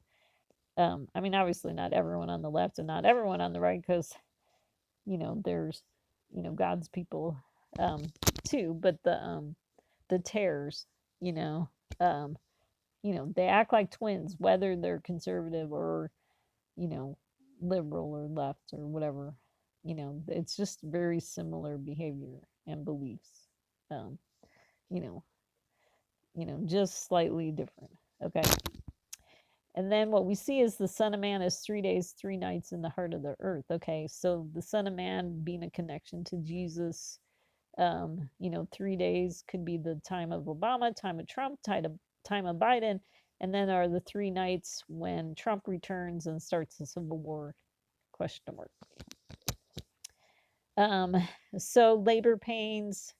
I mean, obviously not everyone on the left and not everyone on the right, because there's God's people too, but the tares, they act like twins, whether they're conservative or liberal or left or whatever. It's just very similar behavior and beliefs. um, you know just slightly different. Okay. And then what we see is the Son of Man is 3 days, 3 nights in the heart of the earth. Okay, so the Son of Man being a connection to Jesus. 3 days could be the time of Obama, time of Trump, time of Biden, and then are the 3 nights when Trump returns and starts the civil war? Question mark. So labor pains.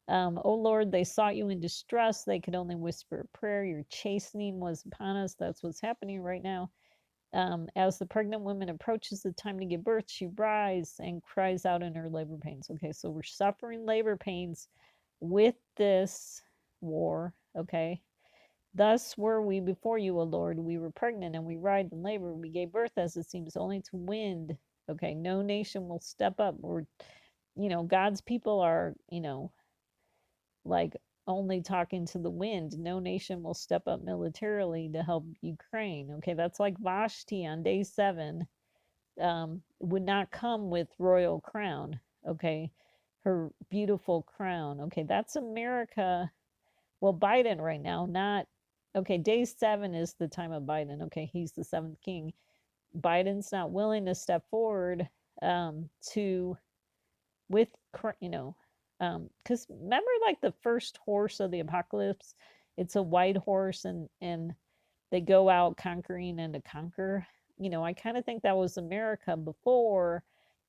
Oh Lord, they sought you in distress. They could only whisper a prayer. Your chastening was upon us. That's what's happening right now. As the pregnant woman approaches the time to give birth, she writhes and cries out in her labor pains. Okay, so we're suffering labor pains with this war. Okay. Thus were we before you, O Lord. We were pregnant and we writhed in labor. We gave birth, as it seems, only to wind. Okay, no nation will step up. Or, God's people are, like only talking to the wind. No nation will step up militarily to help Ukraine. Okay, that's like Vashti on day 7 would not come with royal crown. Okay, her beautiful crown. Okay, that's America. Well, Biden right now, not okay. Day 7 is the time of Biden. Okay, he's the 7th king. Biden's not willing to step forward to with because remember, like the first horse of the apocalypse, it's a white horse, and they go out conquering and to conquer. I kind of think that was America before,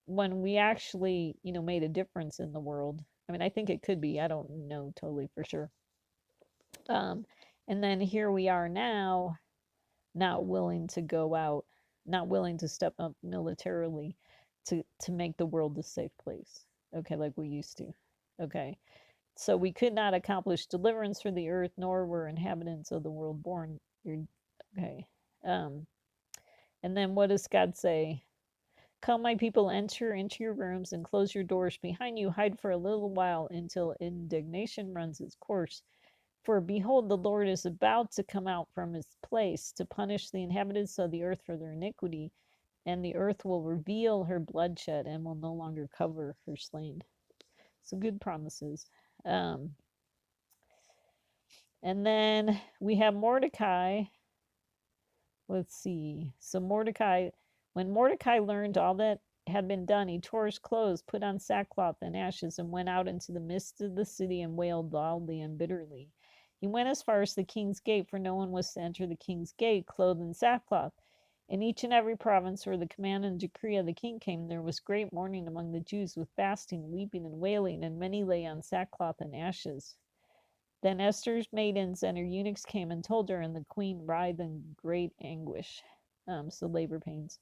when we actually made a difference in the world. I mean, I think it could be, I don't know totally for sure. And then here we are now, not willing to go out, not willing to step up militarily. to make the world a safe place. Okay, like we used to. Okay. So we could not accomplish deliverance for the earth, nor were inhabitants of the world born. Okay. Um, and then what does God say? Come, my people, enter into your rooms and close your doors behind you. Hide for a little while until indignation runs its course. For behold, the Lord is about to come out from his place to punish the inhabitants of the earth for their iniquity, and the earth will reveal her bloodshed and will no longer cover her slain. So good promises. Um, and then we have Mordecai. Let's see. So Mordecai, when Mordecai learned all that had been done, he tore his clothes, put on sackcloth and ashes, and went out into the midst of the city and wailed loudly and bitterly. He went as far as the king's gate, for no one was to enter the king's gate clothed in sackcloth. In each and every province where the command and decree of the king came, there was great mourning among the Jews, with fasting, weeping, and wailing, and many lay on sackcloth and ashes. Then Esther's maidens and her eunuchs came and told her, and the queen writhed in great anguish. So labor pains.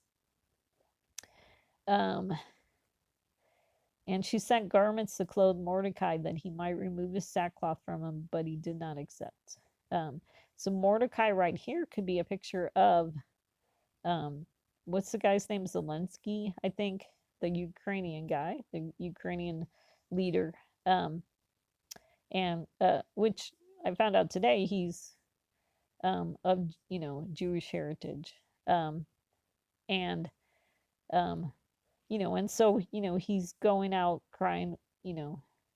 And she sent garments to clothe Mordecai that he might remove his sackcloth from him, but he did not accept. So Mordecai right here could be a picture of, what's the guy's name? Zelensky, I think, the Ukrainian guy, the Ukrainian leader. And which I found out today he's of Jewish heritage, and and so he's going out crying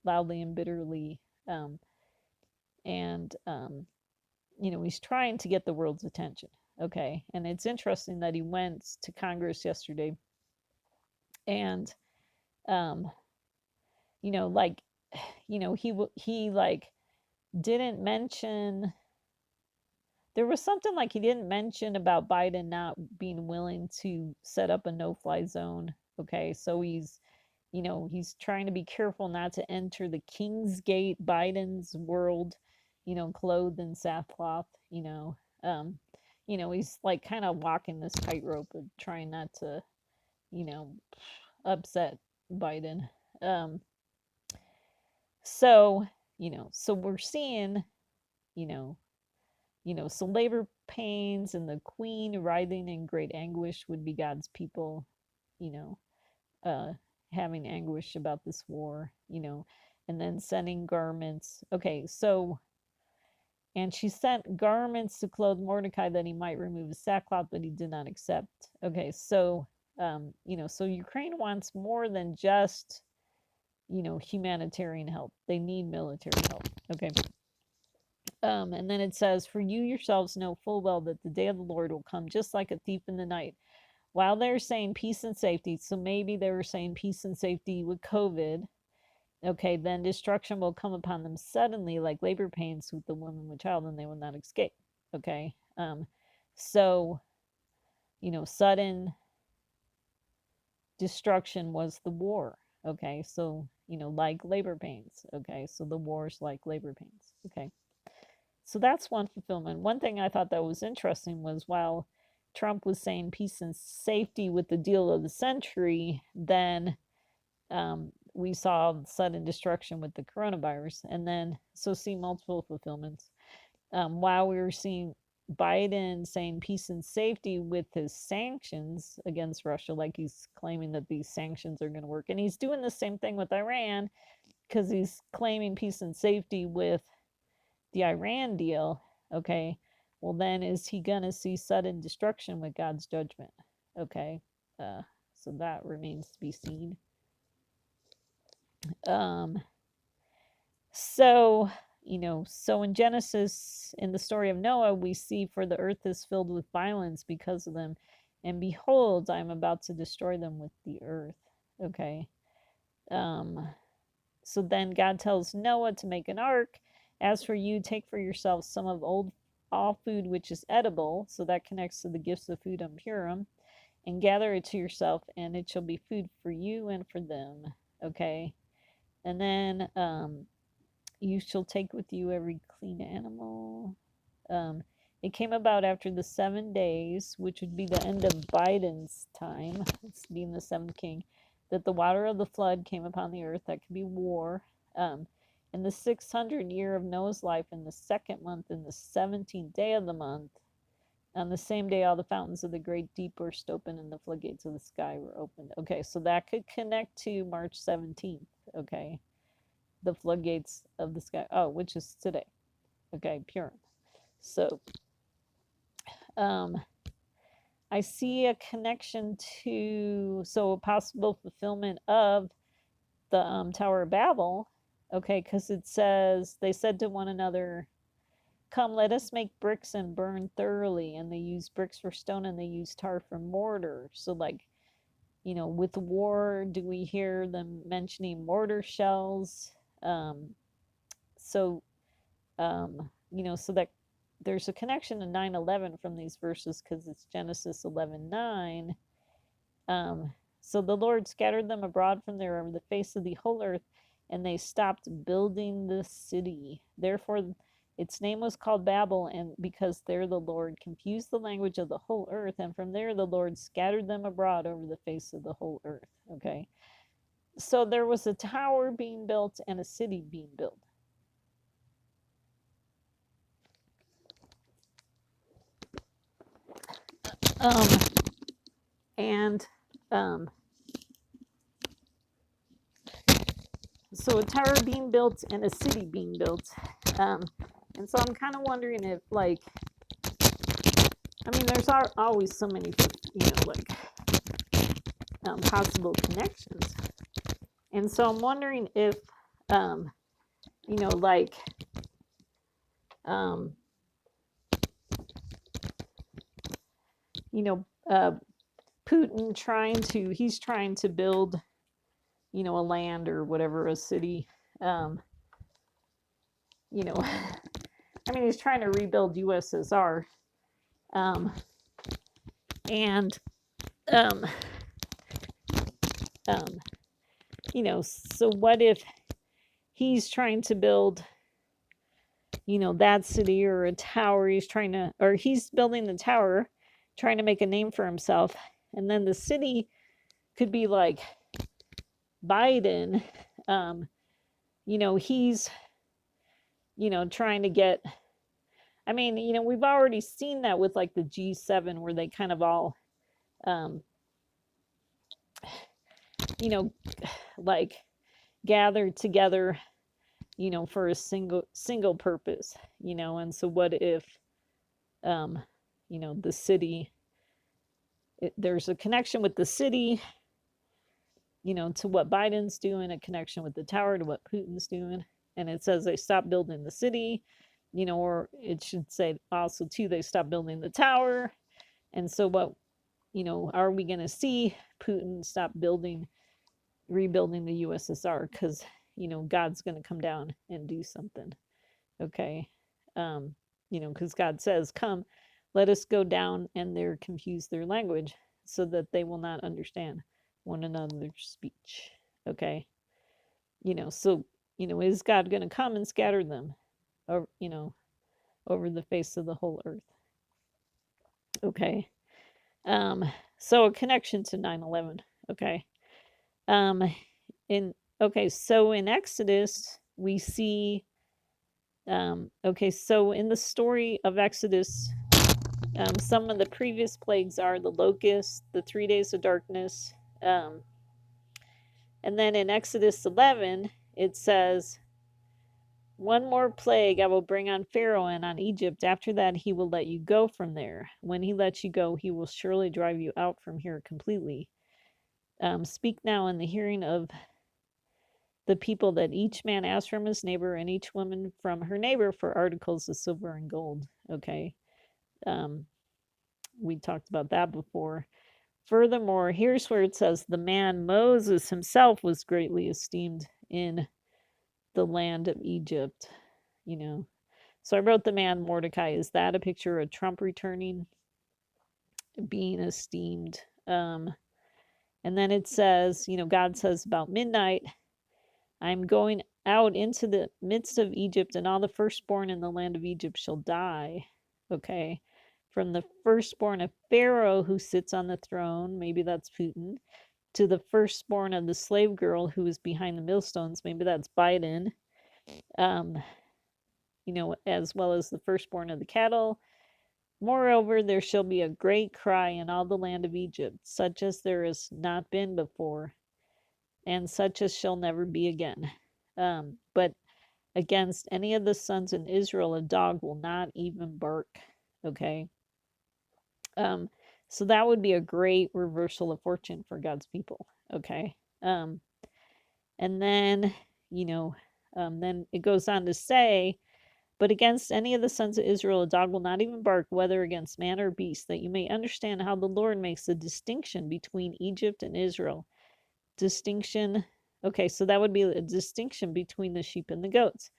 loudly and bitterly, and he's trying to get the world's attention. Okay, and it's interesting that he went to Congress yesterday, and like he like didn't mention. There was something like he didn't mention about Biden not being willing to set up a no-fly zone. Okay, so he's trying to be careful not to enter the King's Gate, Biden's world, clothed in sackcloth. He's like kind of walking this tightrope of trying not to, you know, upset Biden. Um, so so we're seeing, you know, so labor pains and the queen writhing in great anguish would be God's people, you know, having anguish about this war, and then sending garments. Okay, so, and she sent garments to clothe Mordecai that he might remove his sackcloth, but he did not accept. Okay, so, so Ukraine wants more than just, humanitarian help. They need military help. Okay. And then it says, for you yourselves know full well that the day of the Lord will come just like a thief in the night. While they're saying peace and safety, so maybe they were saying peace and safety with COVID, okay, then destruction will come upon them suddenly like labor pains with the woman with child, and they will not escape. Okay. So, sudden destruction was the war. Okay. So, like labor pains. Okay. So the war's like labor pains. Okay. So that's one fulfillment. One thing I thought that was interesting was while Trump was saying peace and safety with the deal of the century, then we saw sudden destruction with the coronavirus. And then, so see multiple fulfillments. While we were seeing Biden saying peace and safety with his sanctions against Russia, like he's claiming that these sanctions are going to work. And he's doing the same thing with Iran because he's claiming peace and safety with the Iran deal. Okay, well then is he gonna see sudden destruction with God's judgment? Okay, so that remains to be seen. So so in Genesis, in the story of Noah, we see, for the earth is filled with violence because of them, and behold, I am about to destroy them with the earth. Okay. So then God tells Noah to make an ark. As for you, take for yourself some of all food which is edible, so that connects to the gifts of food on Purim, and gather it to yourself, and it shall be food for you and for them. Okay. And then you shall take with you every clean animal. It came about after the 7 days, which would be the end of Biden's time, it's being the seventh king, that the water of the flood came upon the earth. That could be war. In the 600th year of Noah's life, in the second month, in the 17th day of the month, on the same day, all the fountains of the great deep burst open and the floodgates of the sky were opened. Okay, so that could connect to March 17th. Okay, the floodgates of the sky. Oh, which is today. Okay, Purim. So, I see a connection to, so a possible fulfillment of the Tower of Babel. Okay, because it says, they said to one another, come, let us make bricks and burn thoroughly. And they use bricks for stone and they use tar for mortar. So, like, with war, do we hear them mentioning mortar shells? So that there's a connection to 9/11 from these verses because it's Genesis 11:9. So the Lord scattered them abroad from there over the face of the whole earth, and they stopped building the city. Therefore, its name was called Babel, and because there the Lord confused the language of the whole earth, and from there the Lord scattered them abroad over the face of the whole earth. Okay. So there was a tower being built and a city being built. So a tower being built and a city being built. And so I'm kind of wondering if, like, there's always so many, possible connections. And so I'm wondering if, Putin he's trying to build, a land or whatever, a city, he's trying to rebuild USSR. So what if he's trying to build, that city or a tower? He's building the tower, trying to make a name for himself. And then the city could be like Biden. He's, trying to get, we've already seen that with like the G7 where they kind of all, like gathered together, for a single purpose, and so what if, the city, there's a connection with the city, to what Biden's doing, a connection with the tower to what Putin's doing. And it says they stopped building the city, or it should say also too, they stopped building the tower. And so what, are we going to see Putin stop rebuilding the USSR? Because, God's going to come down and do something. Okay. Because God says, come, let us go down, and they're confused their language so that they will not understand one another's speech. Okay. So, is God going to come and scatter them, or, over the face of the whole earth? Okay. So a connection to 9/11. Okay. So in Exodus, we see, so in the story of Exodus, some of the previous plagues are the locust, the 3 days of darkness. And then in Exodus 11, it says, one more plague I will bring on Pharaoh and on Egypt. After that, he will let you go from there. When he lets you go, he will surely drive you out from here completely. Speak now in the hearing of the people that each man asks from his neighbor and each woman from her neighbor for articles of silver and gold. Okay. We talked about that before. Furthermore, here's where it says the man Moses himself was greatly esteemed in the land of Egypt. So I wrote the man Mordecai. Is that a picture of Trump returning, being esteemed? And then it says, God says about midnight, I'm going out into the midst of Egypt, and all the firstborn in the land of Egypt shall die. okay? From the firstborn of Pharaoh who sits on the throne, maybe that's Putin, to the firstborn of the slave girl who is behind the millstones, maybe that's Biden, as well as the firstborn of the cattle. Moreover, there shall be a great cry in all the land of Egypt, such as there has not been before, and such as shall never be again. But against any of the sons in Israel, a dog will not even bark. Okay. So that would be a great reversal of fortune for God's people. Okay. And then, then it goes on to say, but against any of the sons of Israel, a dog will not even bark, whether against man or beast, that you may understand how the Lord makes a distinction between Egypt and Israel. Distinction. Okay, so that would be a distinction between the sheep and the goats.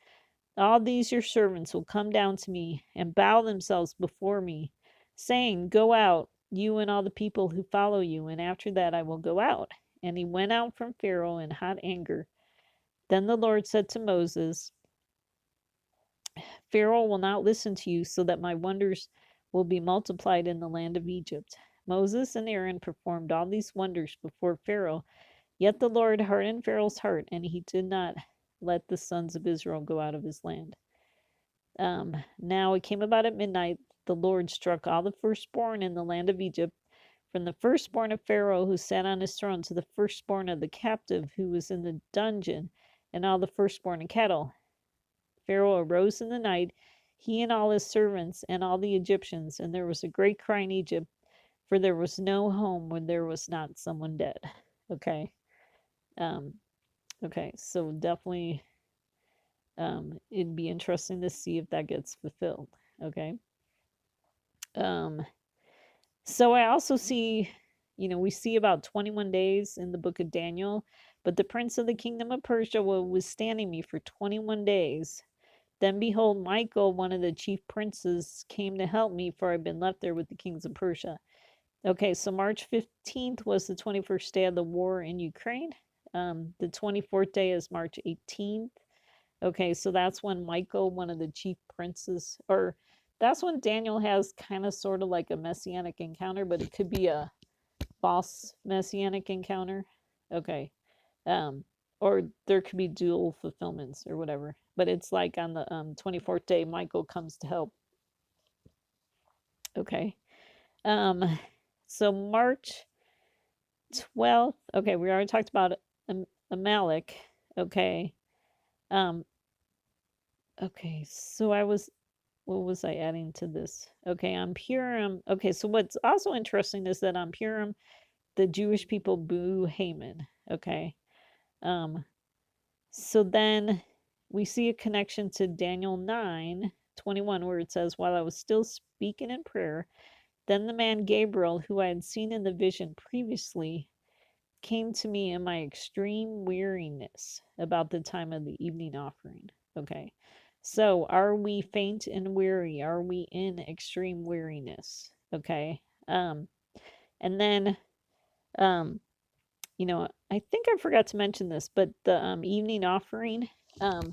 All these your servants will come down to me and bow themselves before me, saying, Go out, you and all the people who follow you, and after that I will go out. And he went out from Pharaoh in hot anger. Then the Lord said to Moses, Pharaoh will not listen to you, so that my wonders will be multiplied in the land of Egypt. Moses and Aaron performed all these wonders before Pharaoh, yet the Lord hardened Pharaoh's heart, and he did not let the sons of Israel go out of his land. Now it came about at midnight, the Lord struck all the firstborn in the land of Egypt, from the firstborn of Pharaoh who sat on his throne to the firstborn of the captive who was in the dungeon, and all the firstborn of cattle. Pharaoh arose in the night, he and all his servants and all the Egyptians, and there was a great cry in Egypt, for there was no home where there was not someone dead. Okay. Okay, so definitely it'd be interesting to see if that gets fulfilled. Okay. So I also see, we see about 21 days in the book of Daniel, but the prince of the kingdom of Persia was withstanding me for 21 days. Then behold, Michael, one of the chief princes, came to help me, for I'd been left there with the kings of Persia. Okay, so March 15th was the 21st day of the war in Ukraine. The 24th day is March 18th. Okay, so that's when Michael, one of the chief princes, or that's when Daniel has kind of sort of like a messianic encounter, but it could be a false messianic encounter. Okay. Or there could be dual fulfillments or whatever. But it's like on the 24th day, Michael comes to help. Okay. So March 12th. Okay, we already talked about Amalek. Okay. Okay, so what was I adding to this? Okay, on Purim. Okay, so what's also interesting is that on Purim, the Jewish people boo Haman. Okay. So then we see a connection to Daniel 9:21, where it says, While I was still speaking in prayer, then the man Gabriel, who I had seen in the vision previously, came to me in my extreme weariness about the time of the evening offering. Okay. So are we faint and weary? Are we in extreme weariness? Okay. And then I think I forgot to mention this, but the evening offering, in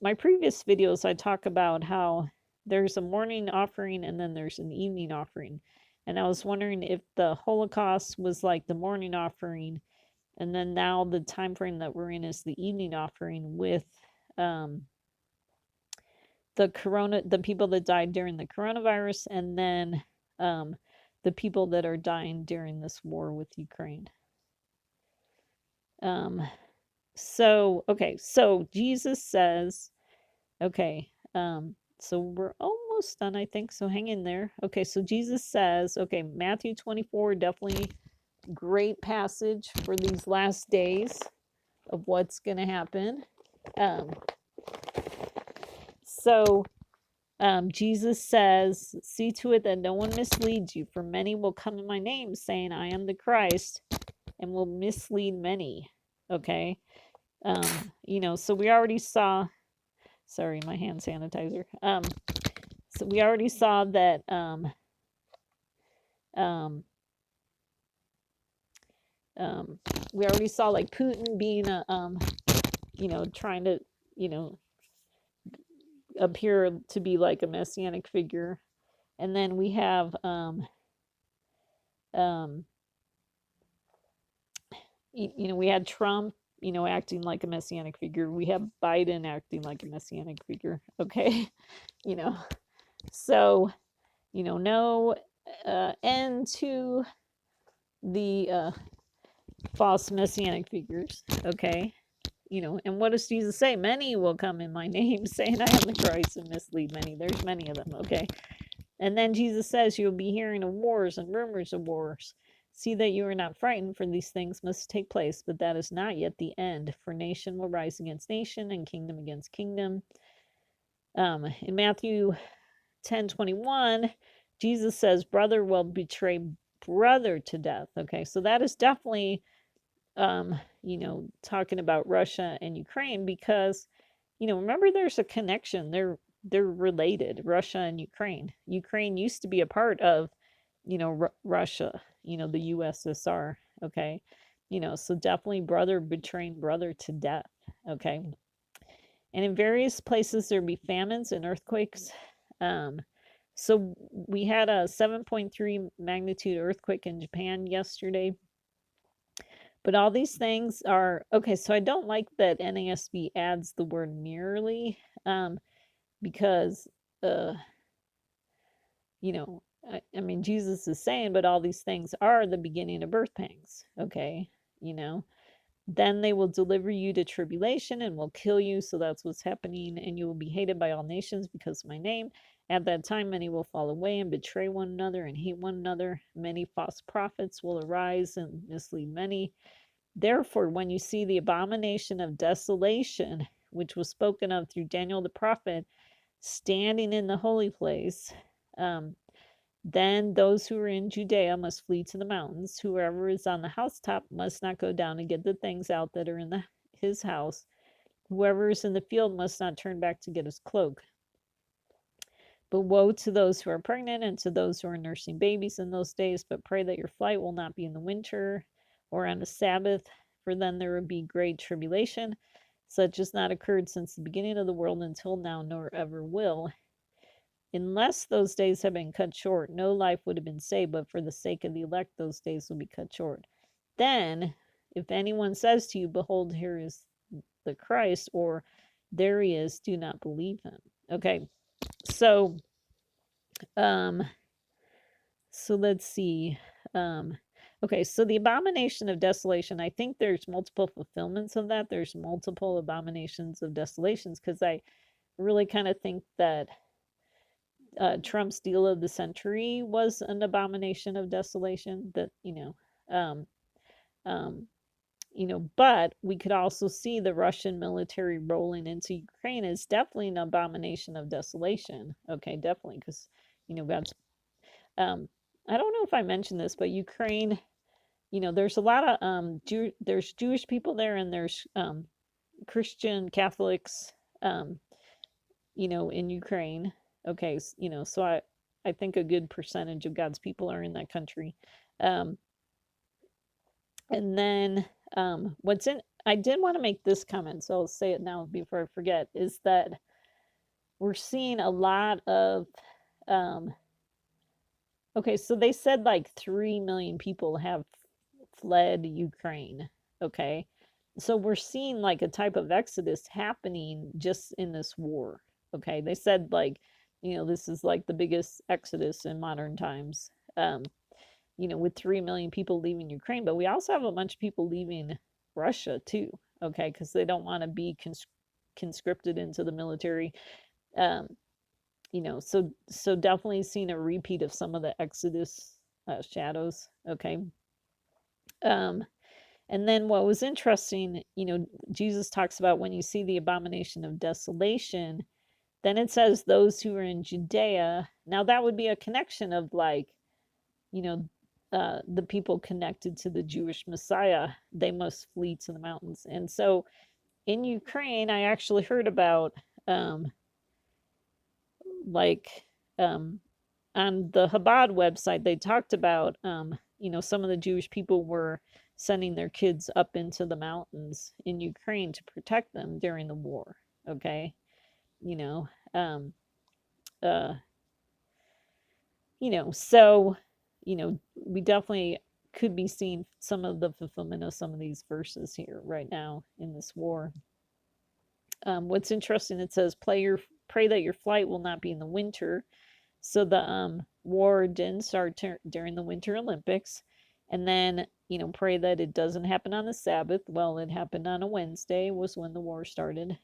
my previous videos, I talk about how there's a morning offering and then there's an evening offering. And I was wondering if the Holocaust was like the morning offering, and then now the time frame that we're in is the evening offering with the people that died during the coronavirus, and then the people that are dying during this war with Ukraine. So Jesus says, okay, so we're almost done, I think, so hang in there. Okay, so Jesus says, okay, Matthew 24, definitely great passage for these last days of what's going to happen. Jesus says, see to it that no one misleads you, for many will come in my name saying, I am the Christ, and will mislead many. Okay. So we already saw, sorry, my hand sanitizer. So we already saw that, we already saw like Putin being a, trying to, appear to be like a messianic figure. And then we have we had Trump, acting like a messianic figure. We have Biden acting like a messianic figure. Okay. So, no end to the false messianic figures. Okay. And what does Jesus say? Many will come in my name, saying I am the Christ, and mislead many. There's many of them. Okay. And then Jesus says, you'll be hearing of wars and rumors of wars. See that you are not frightened, for these things must take place, but that is not yet the end. For nation will rise against nation, and kingdom against kingdom. In Matthew 10:21, Jesus says, brother will betray brother to death. Okay, so that is definitely, talking about Russia and Ukraine, because, remember, there's a connection. They're related, Russia and Ukraine. Ukraine used to be a part of, Russia, the USSR. Okay. So definitely brother betraying brother to death. Okay. And in various places there be famines and earthquakes. So we had a 7.3 magnitude earthquake in Japan yesterday. But all these things are okay. So I don't like that NASB adds the word nearly, because, I mean, Jesus is saying, but all these things are the beginning of birth pangs. Okay. Then they will deliver you to tribulation and will kill you. So that's what's happening. And you will be hated by all nations because of my name. At that time, many will fall away and betray one another and hate one another. Many false prophets will arise and mislead many. Therefore, when you see the abomination of desolation, which was spoken of through Daniel the prophet, standing in the holy place, then those who are in Judea must flee to the mountains. Whoever is on the housetop must not go down and get the things out that are in his house. Whoever is in the field must not turn back to get his cloak. But woe to those who are pregnant and to those who are nursing babies in those days. But pray that your flight will not be in the winter or on the Sabbath, for then there will be great tribulation, such as not occurred since the beginning of the world until now, nor ever will. Unless those days had been cut short, no life would have been saved, but for the sake of the elect, those days will be cut short. Then, if anyone says to you, behold, here is the Christ, or there he is, do not believe him. Okay, so let's see. Okay, so the abomination of desolation, I think there's multiple fulfillments of that. There's multiple abominations of desolations, because I really kind of think that Trump's deal of the century was an abomination of desolation. That but we could also see the Russian military rolling into Ukraine is definitely an abomination of desolation. Okay, definitely, because God's. I don't know if I mentioned this, but Ukraine, there's a lot of there's Jewish people there, and there's Christian Catholics, in Ukraine. Okay, so I think a good percentage of God's people are in that country. And then I did want to make this comment, so I'll say it now before I forget, is that we're seeing a lot of, okay, so they said like 3 million people have fled Ukraine. Okay, so we're seeing like a type of exodus happening just in this war. Okay, they said like, this is like the biggest exodus in modern times, with 3 million people leaving Ukraine. But we also have a bunch of people leaving Russia too. Okay, because they don't want to be conscripted into the military. So definitely seen a repeat of some of the exodus shadows. Okay. And then what was interesting, Jesus talks about when you see the abomination of desolation, then it says those who are in Judea. Now that would be a connection of like, the people connected to the Jewish Messiah, they must flee to the mountains. And so in Ukraine, I actually heard about, like, on the Chabad website, they talked about, some of the Jewish people were sending their kids up into the mountains in Ukraine to protect them during the war. Okay. Um, uh, so, we definitely could be seeing some of the fulfillment of some of these verses here right now in this war. What's interesting, it says, pray that your flight will not be in the winter. So the war didn't start during the Winter Olympics. And then, pray that it doesn't happen on the Sabbath. Well, it happened on a Wednesday, was when the war started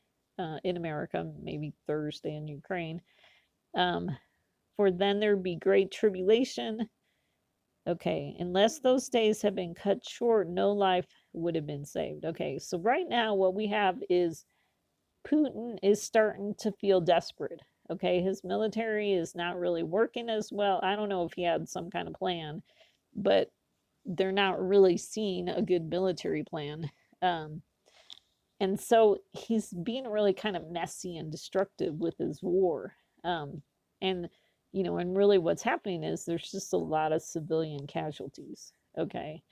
in America, maybe Thursday in Ukraine. For then there'd be great tribulation. Okay, unless those days have been cut short, no life would have been saved. Okay, so right now what we have is Putin is starting to feel desperate. Okay, his military is not really working as well. I don't know if he had some kind of plan, but they're not really seeing a good military plan. Um, and so he's being really kind of messy and destructive with his war. And, and really what's happening is there's just a lot of civilian casualties. Okay.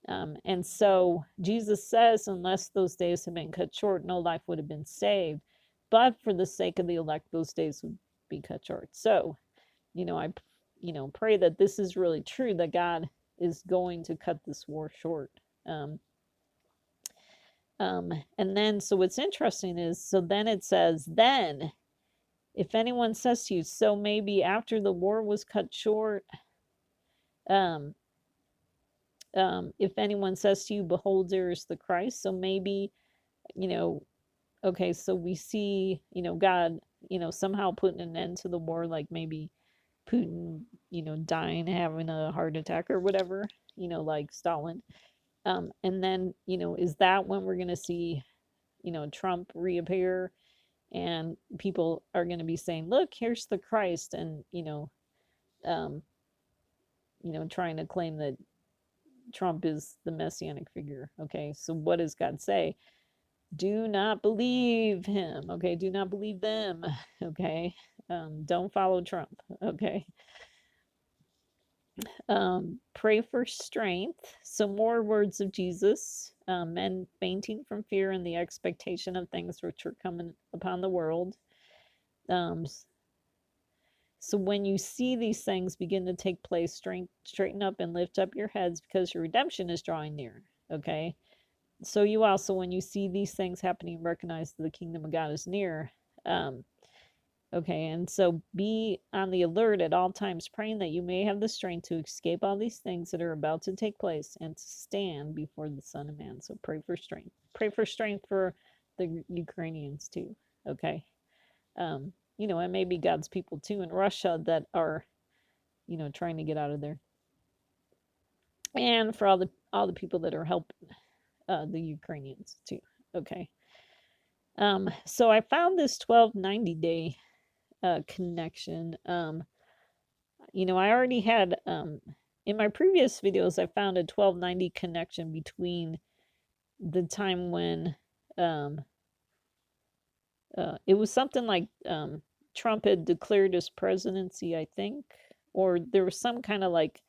And so Jesus says, unless those days have been cut short, no life would have been saved. But for the sake of the elect, those days would be cut short. So, I, pray that this is really true, that God is going to cut this war short. And then, so what's interesting is, so then it says, then, if anyone says to you, so maybe after the war was cut short, um, if anyone says to you, behold, there is the Christ, so maybe, okay, so we see, God, somehow putting an end to the war, like maybe Putin, dying, having a heart attack or whatever, like Stalin. And then, is that when we're going to see, Trump reappear and people are going to be saying, look, here's the Christ, and, um, trying to claim that Trump is the messianic figure. Okay, so what does God say? Do not believe him. Okay, do not believe them. Okay, don't follow Trump. Okay, pray for strength. So more words of Jesus. Men fainting from fear and the expectation of things which are coming upon the world. So when you see these things begin to take place, straighten up and lift up your heads, because your redemption is drawing near. Okay. So you also, when you see these things happening, recognize that the kingdom of God is near. Okay, and so be on the alert at all times, praying that you may have the strength to escape all these things that are about to take place and to stand before the Son of Man. So pray for strength. Pray for strength for the Ukrainians too. Okay. And maybe God's people too in Russia that are, trying to get out of there. And for all the people that are helping the Ukrainians too. Okay. So I found this 1290 day connection. I already had in my previous videos I found a 1290 connection between the time when it was something like Trump had declared his presidency, I think, or there was some kind of like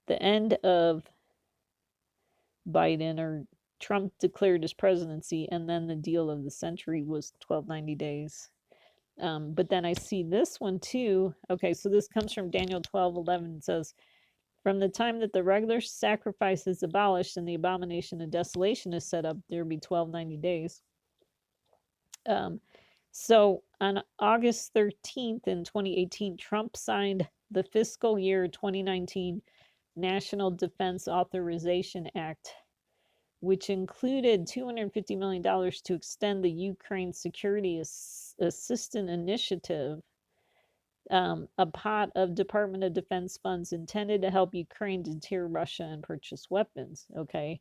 the end of Biden, or Trump declared his presidency, and then the deal of the century was 1290 days. But then I see this one too. Okay, so this comes from Daniel 12:11. It says, from the time that the regular sacrifice is abolished and the abomination of desolation is set up, there will be 1290 days. So on August 13th in 2018, Trump signed the fiscal year 2019 National Defense Authorization Act, which included $250 million to extend the Ukraine Security Assistance Initiative, a pot of Department of Defense funds intended to help Ukraine deter Russia and purchase weapons. Okay.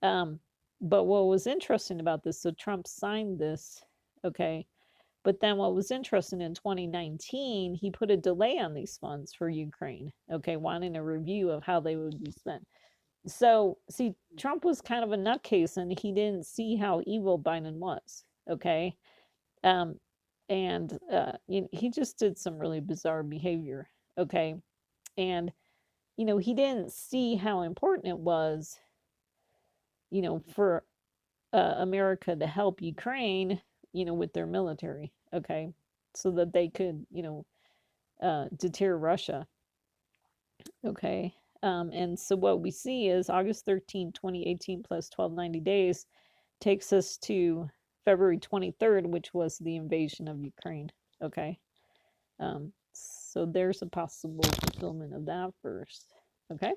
But what was interesting about this, so Trump signed this, okay, but then what was interesting, in 2019, he put a delay on these funds for Ukraine, okay, wanting a review of how they would be spent. So, see, Trump was kind of a nutcase, and he didn't see how evil Biden was, okay? And he just did some really bizarre behavior, okay? And, he didn't see how important it was, for America to help Ukraine, with their military, okay? so that they could, deter Russia. Okay. And so what we see is August 13, 2018 plus 1290 days takes us to February 23rd, which was the invasion of Ukraine. Okay. So there's a possible fulfillment of that first. Okay.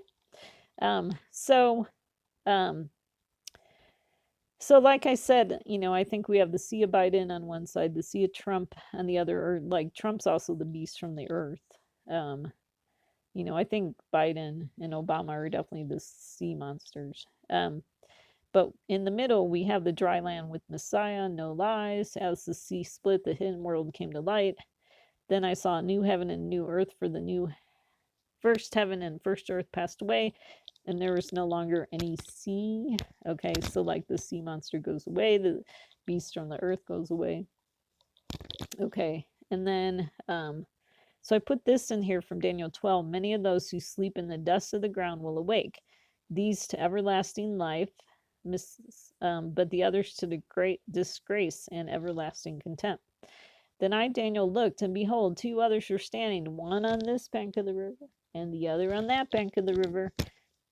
So like I said, I think we have the sea of Biden on one side, the sea of Trump on the other, or like Trump's also the beast from the earth. I think Biden and Obama are definitely the sea monsters. But in the middle, we have the dry land with Messiah, no lies. As the sea split, the hidden world came to light. Then I saw a new heaven and new earth, for the new first heaven and first earth passed away, and there is no longer any sea. Okay, so like the sea monster goes away, the beast from the earth goes away. Okay, and then so I put this in here from Daniel 12. Many of those who sleep in the dust of the ground will awake, these to everlasting life, but the others to the great disgrace and everlasting contempt. Then I, Daniel, looked, and behold, two others were standing, one on this bank of the river, and the other on that bank of the river.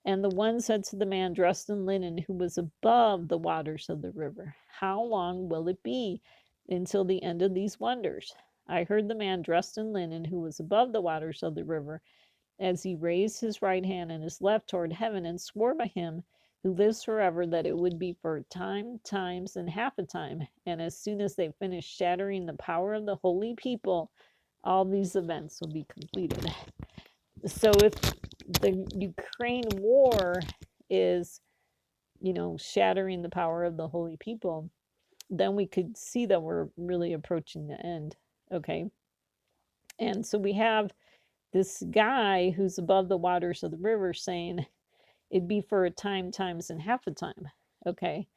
And the one said to the man dressed in linen, who was above the waters of the river, how long will it be until the end of these wonders? I heard the man dressed in linen, who was above the waters of the river, as he raised his right hand and his left toward heaven, and swore by him who lives forever that it would be for a time, times, and half a time. And as soon as they finished shattering the power of the holy people, all these events will be completed. So if the Ukraine war is, shattering the power of the holy people, then we could see that we're really approaching the end. Okay. And so we have this guy who's above the waters of the river saying it'd be for a time, times, and half a time. Okay.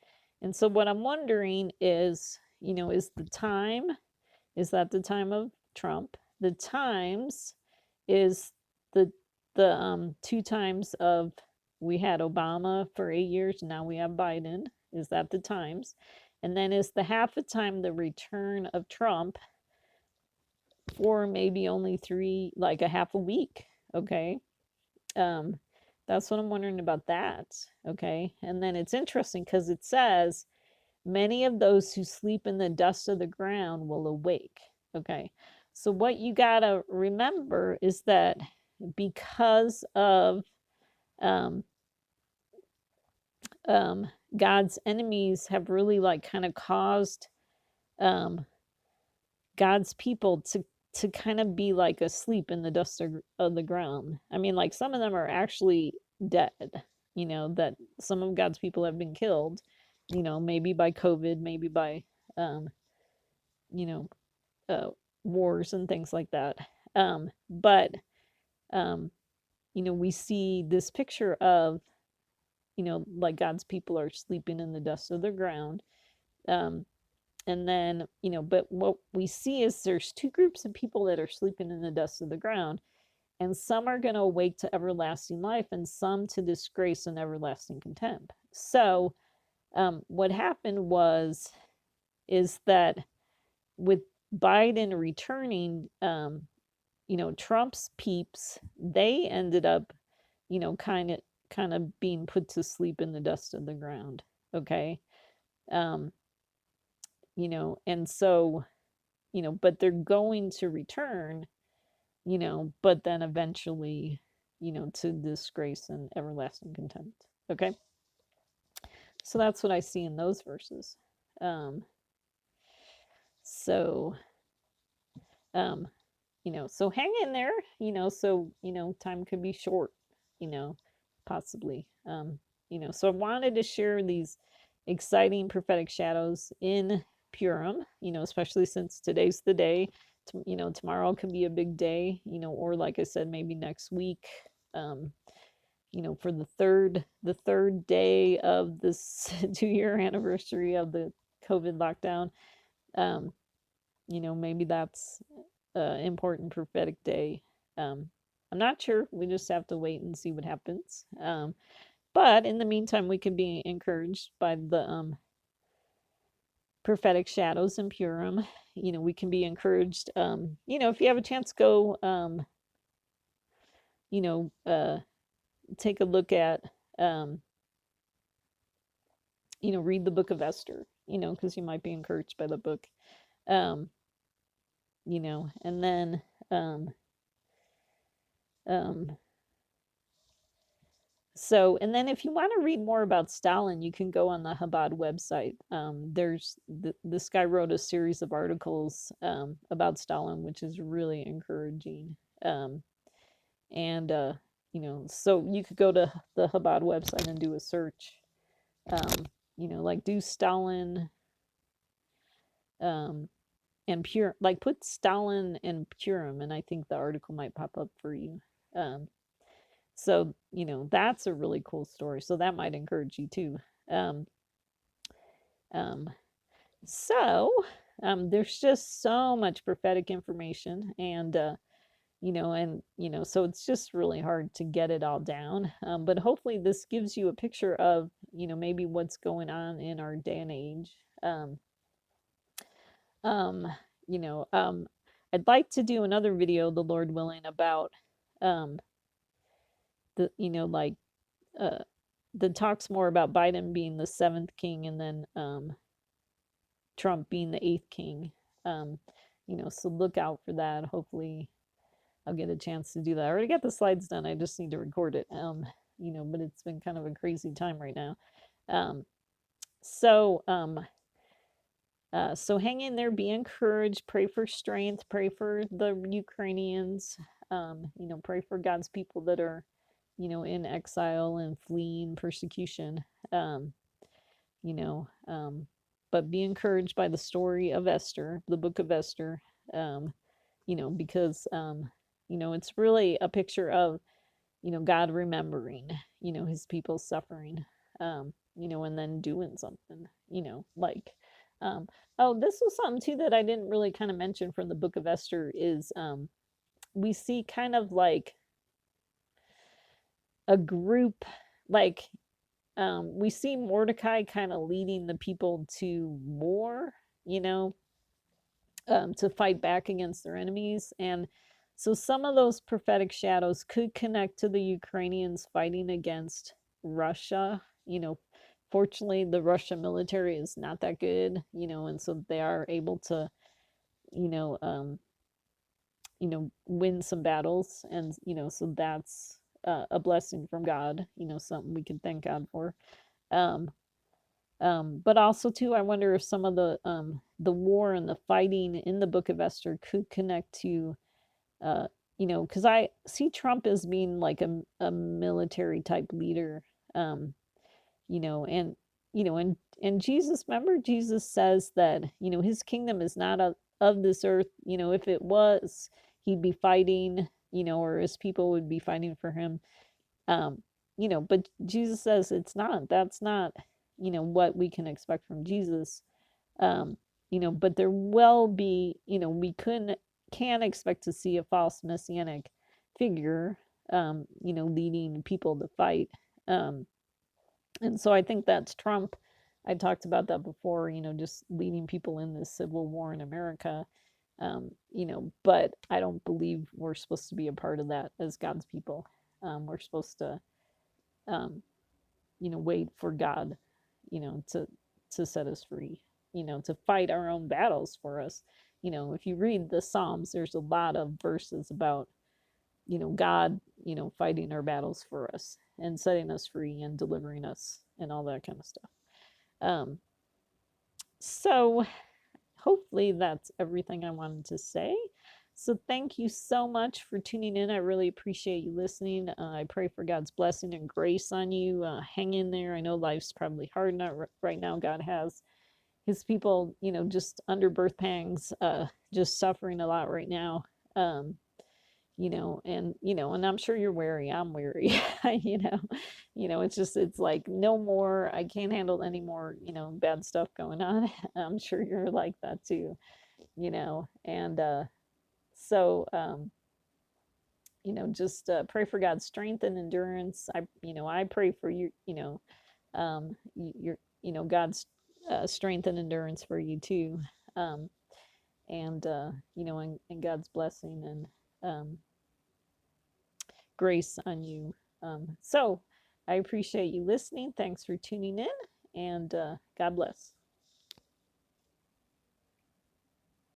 And so what I'm wondering is, is the time, is that the time of Trump? The times is the 2 times of, we had Obama for 8 years, now we have Biden. Is that the times? And then is the half a time the return of Trump for maybe only 3, like a half a week? Okay. That's what I'm wondering about that. Okay. And then it's interesting because it says, many of those who sleep in the dust of the ground will awake. Okay. So what you got to remember is that because of God's enemies have really like kind of caused God's people to kind of be like asleep in the dust of the ground. I mean, like some of them are actually dead, that some of God's people have been killed, maybe by COVID, maybe by, you know, wars and things like that. But, we see this picture of, like God's people are sleeping in the dust of the ground. And then, but what we see is there's 2 groups of people that are sleeping in the dust of the ground, and some are going to awake to everlasting life, and some to disgrace and everlasting contempt. So, what happened is that with Biden returning, Trump's peeps, they ended up, kind of being put to sleep in the dust of the ground. Okay. And so, but they're going to return, but then eventually, to disgrace and everlasting contempt. Okay. So that's what I see in those verses. So, so hang in there, so, time could be short, possibly. So I wanted to share these exciting prophetic shadows in Purim, especially since today's the day. Tomorrow could be a big day, or like I said, maybe next week, for the third day of this 2-year anniversary of the COVID lockdown. Maybe that's an important prophetic day. I'm not sure. We just have to wait and see what happens. But in the meantime, we can be encouraged by the prophetic shadows in Purim. We can be encouraged. If you have a chance, go, take a look at, read the book of Esther, because you might be encouraged by the book. And then, and then if you want to read more about Stalin, you can go on the Chabad website. This guy wrote a series of articles about Stalin, which is really encouraging. So you could go to the Chabad website and do a search. Like do Stalin and Purim, like put Stalin and Purim, and I think the article might pop up for you. So, that's a really cool story. So that might encourage you too. There's just so much prophetic information, and so it's just really hard to get it all down. But hopefully this gives you a picture of, maybe what's going on in our day and age. I'd like to do another video, the Lord willing, about that talks more about Biden being the 7th king, and then Trump being the 8th king. So look out for that. Hopefully I'll get a chance to do that. I already got the slides done. I just need to record it. But it's been kind of a crazy time right now. So hang in there, be encouraged, pray for strength, pray for the Ukrainians, pray for God's people that are, in exile and fleeing persecution. But be encouraged by the story of Esther, the book of Esther, because, it's really a picture of, God remembering, his people suffering, and then doing something, this was something too that I didn't really kind of mention from the book of Esther is, we see kind of like a group, like, we see Mordecai kind of leading the people to war, to fight back against their enemies. And so some of those prophetic shadows could connect to the Ukrainians fighting against Russia. Fortunately, the Russian military is not that good, and so they are able to, win some battles. And, so that's a blessing from God, something we can thank God for. But also too, I wonder if some of the war and the fighting in the book of Esther could connect to, because I see Trump as being like a military type leader, and and Jesus, remember Jesus says that, his kingdom is not of this earth. If it was, he'd be fighting, or his people would be fighting for him. But Jesus says it's not. That's not, what we can expect from Jesus. But there will be, we can expect to see a false messianic figure, leading people to fight. And so I think that's Trump. I talked about that before, just leading people in this civil war in America. But I don't believe we're supposed to be a part of that as God's people. We're supposed to, wait for God, to set us free, to fight our own battles for us. If you read the Psalms, there's a lot of verses about, God, fighting our battles for us and setting us free and delivering us and all that kind of stuff. So hopefully that's everything I wanted to say. So thank you so much for tuning in. I really appreciate you listening. I pray for God's blessing and grace on you. Hang in there. I know life's probably hard right now. God has his people, just under birth pangs, just suffering a lot right now. And I'm sure you're weary. I'm weary. It's like no more. I can't handle any more, bad stuff going on. I'm sure you're like that too, and just pray for God's strength and endurance. I pray for you, your, God's strength and endurance for you too. Um, and and God's blessing and grace on you. So I appreciate you listening. Thanks for tuning in, and God bless.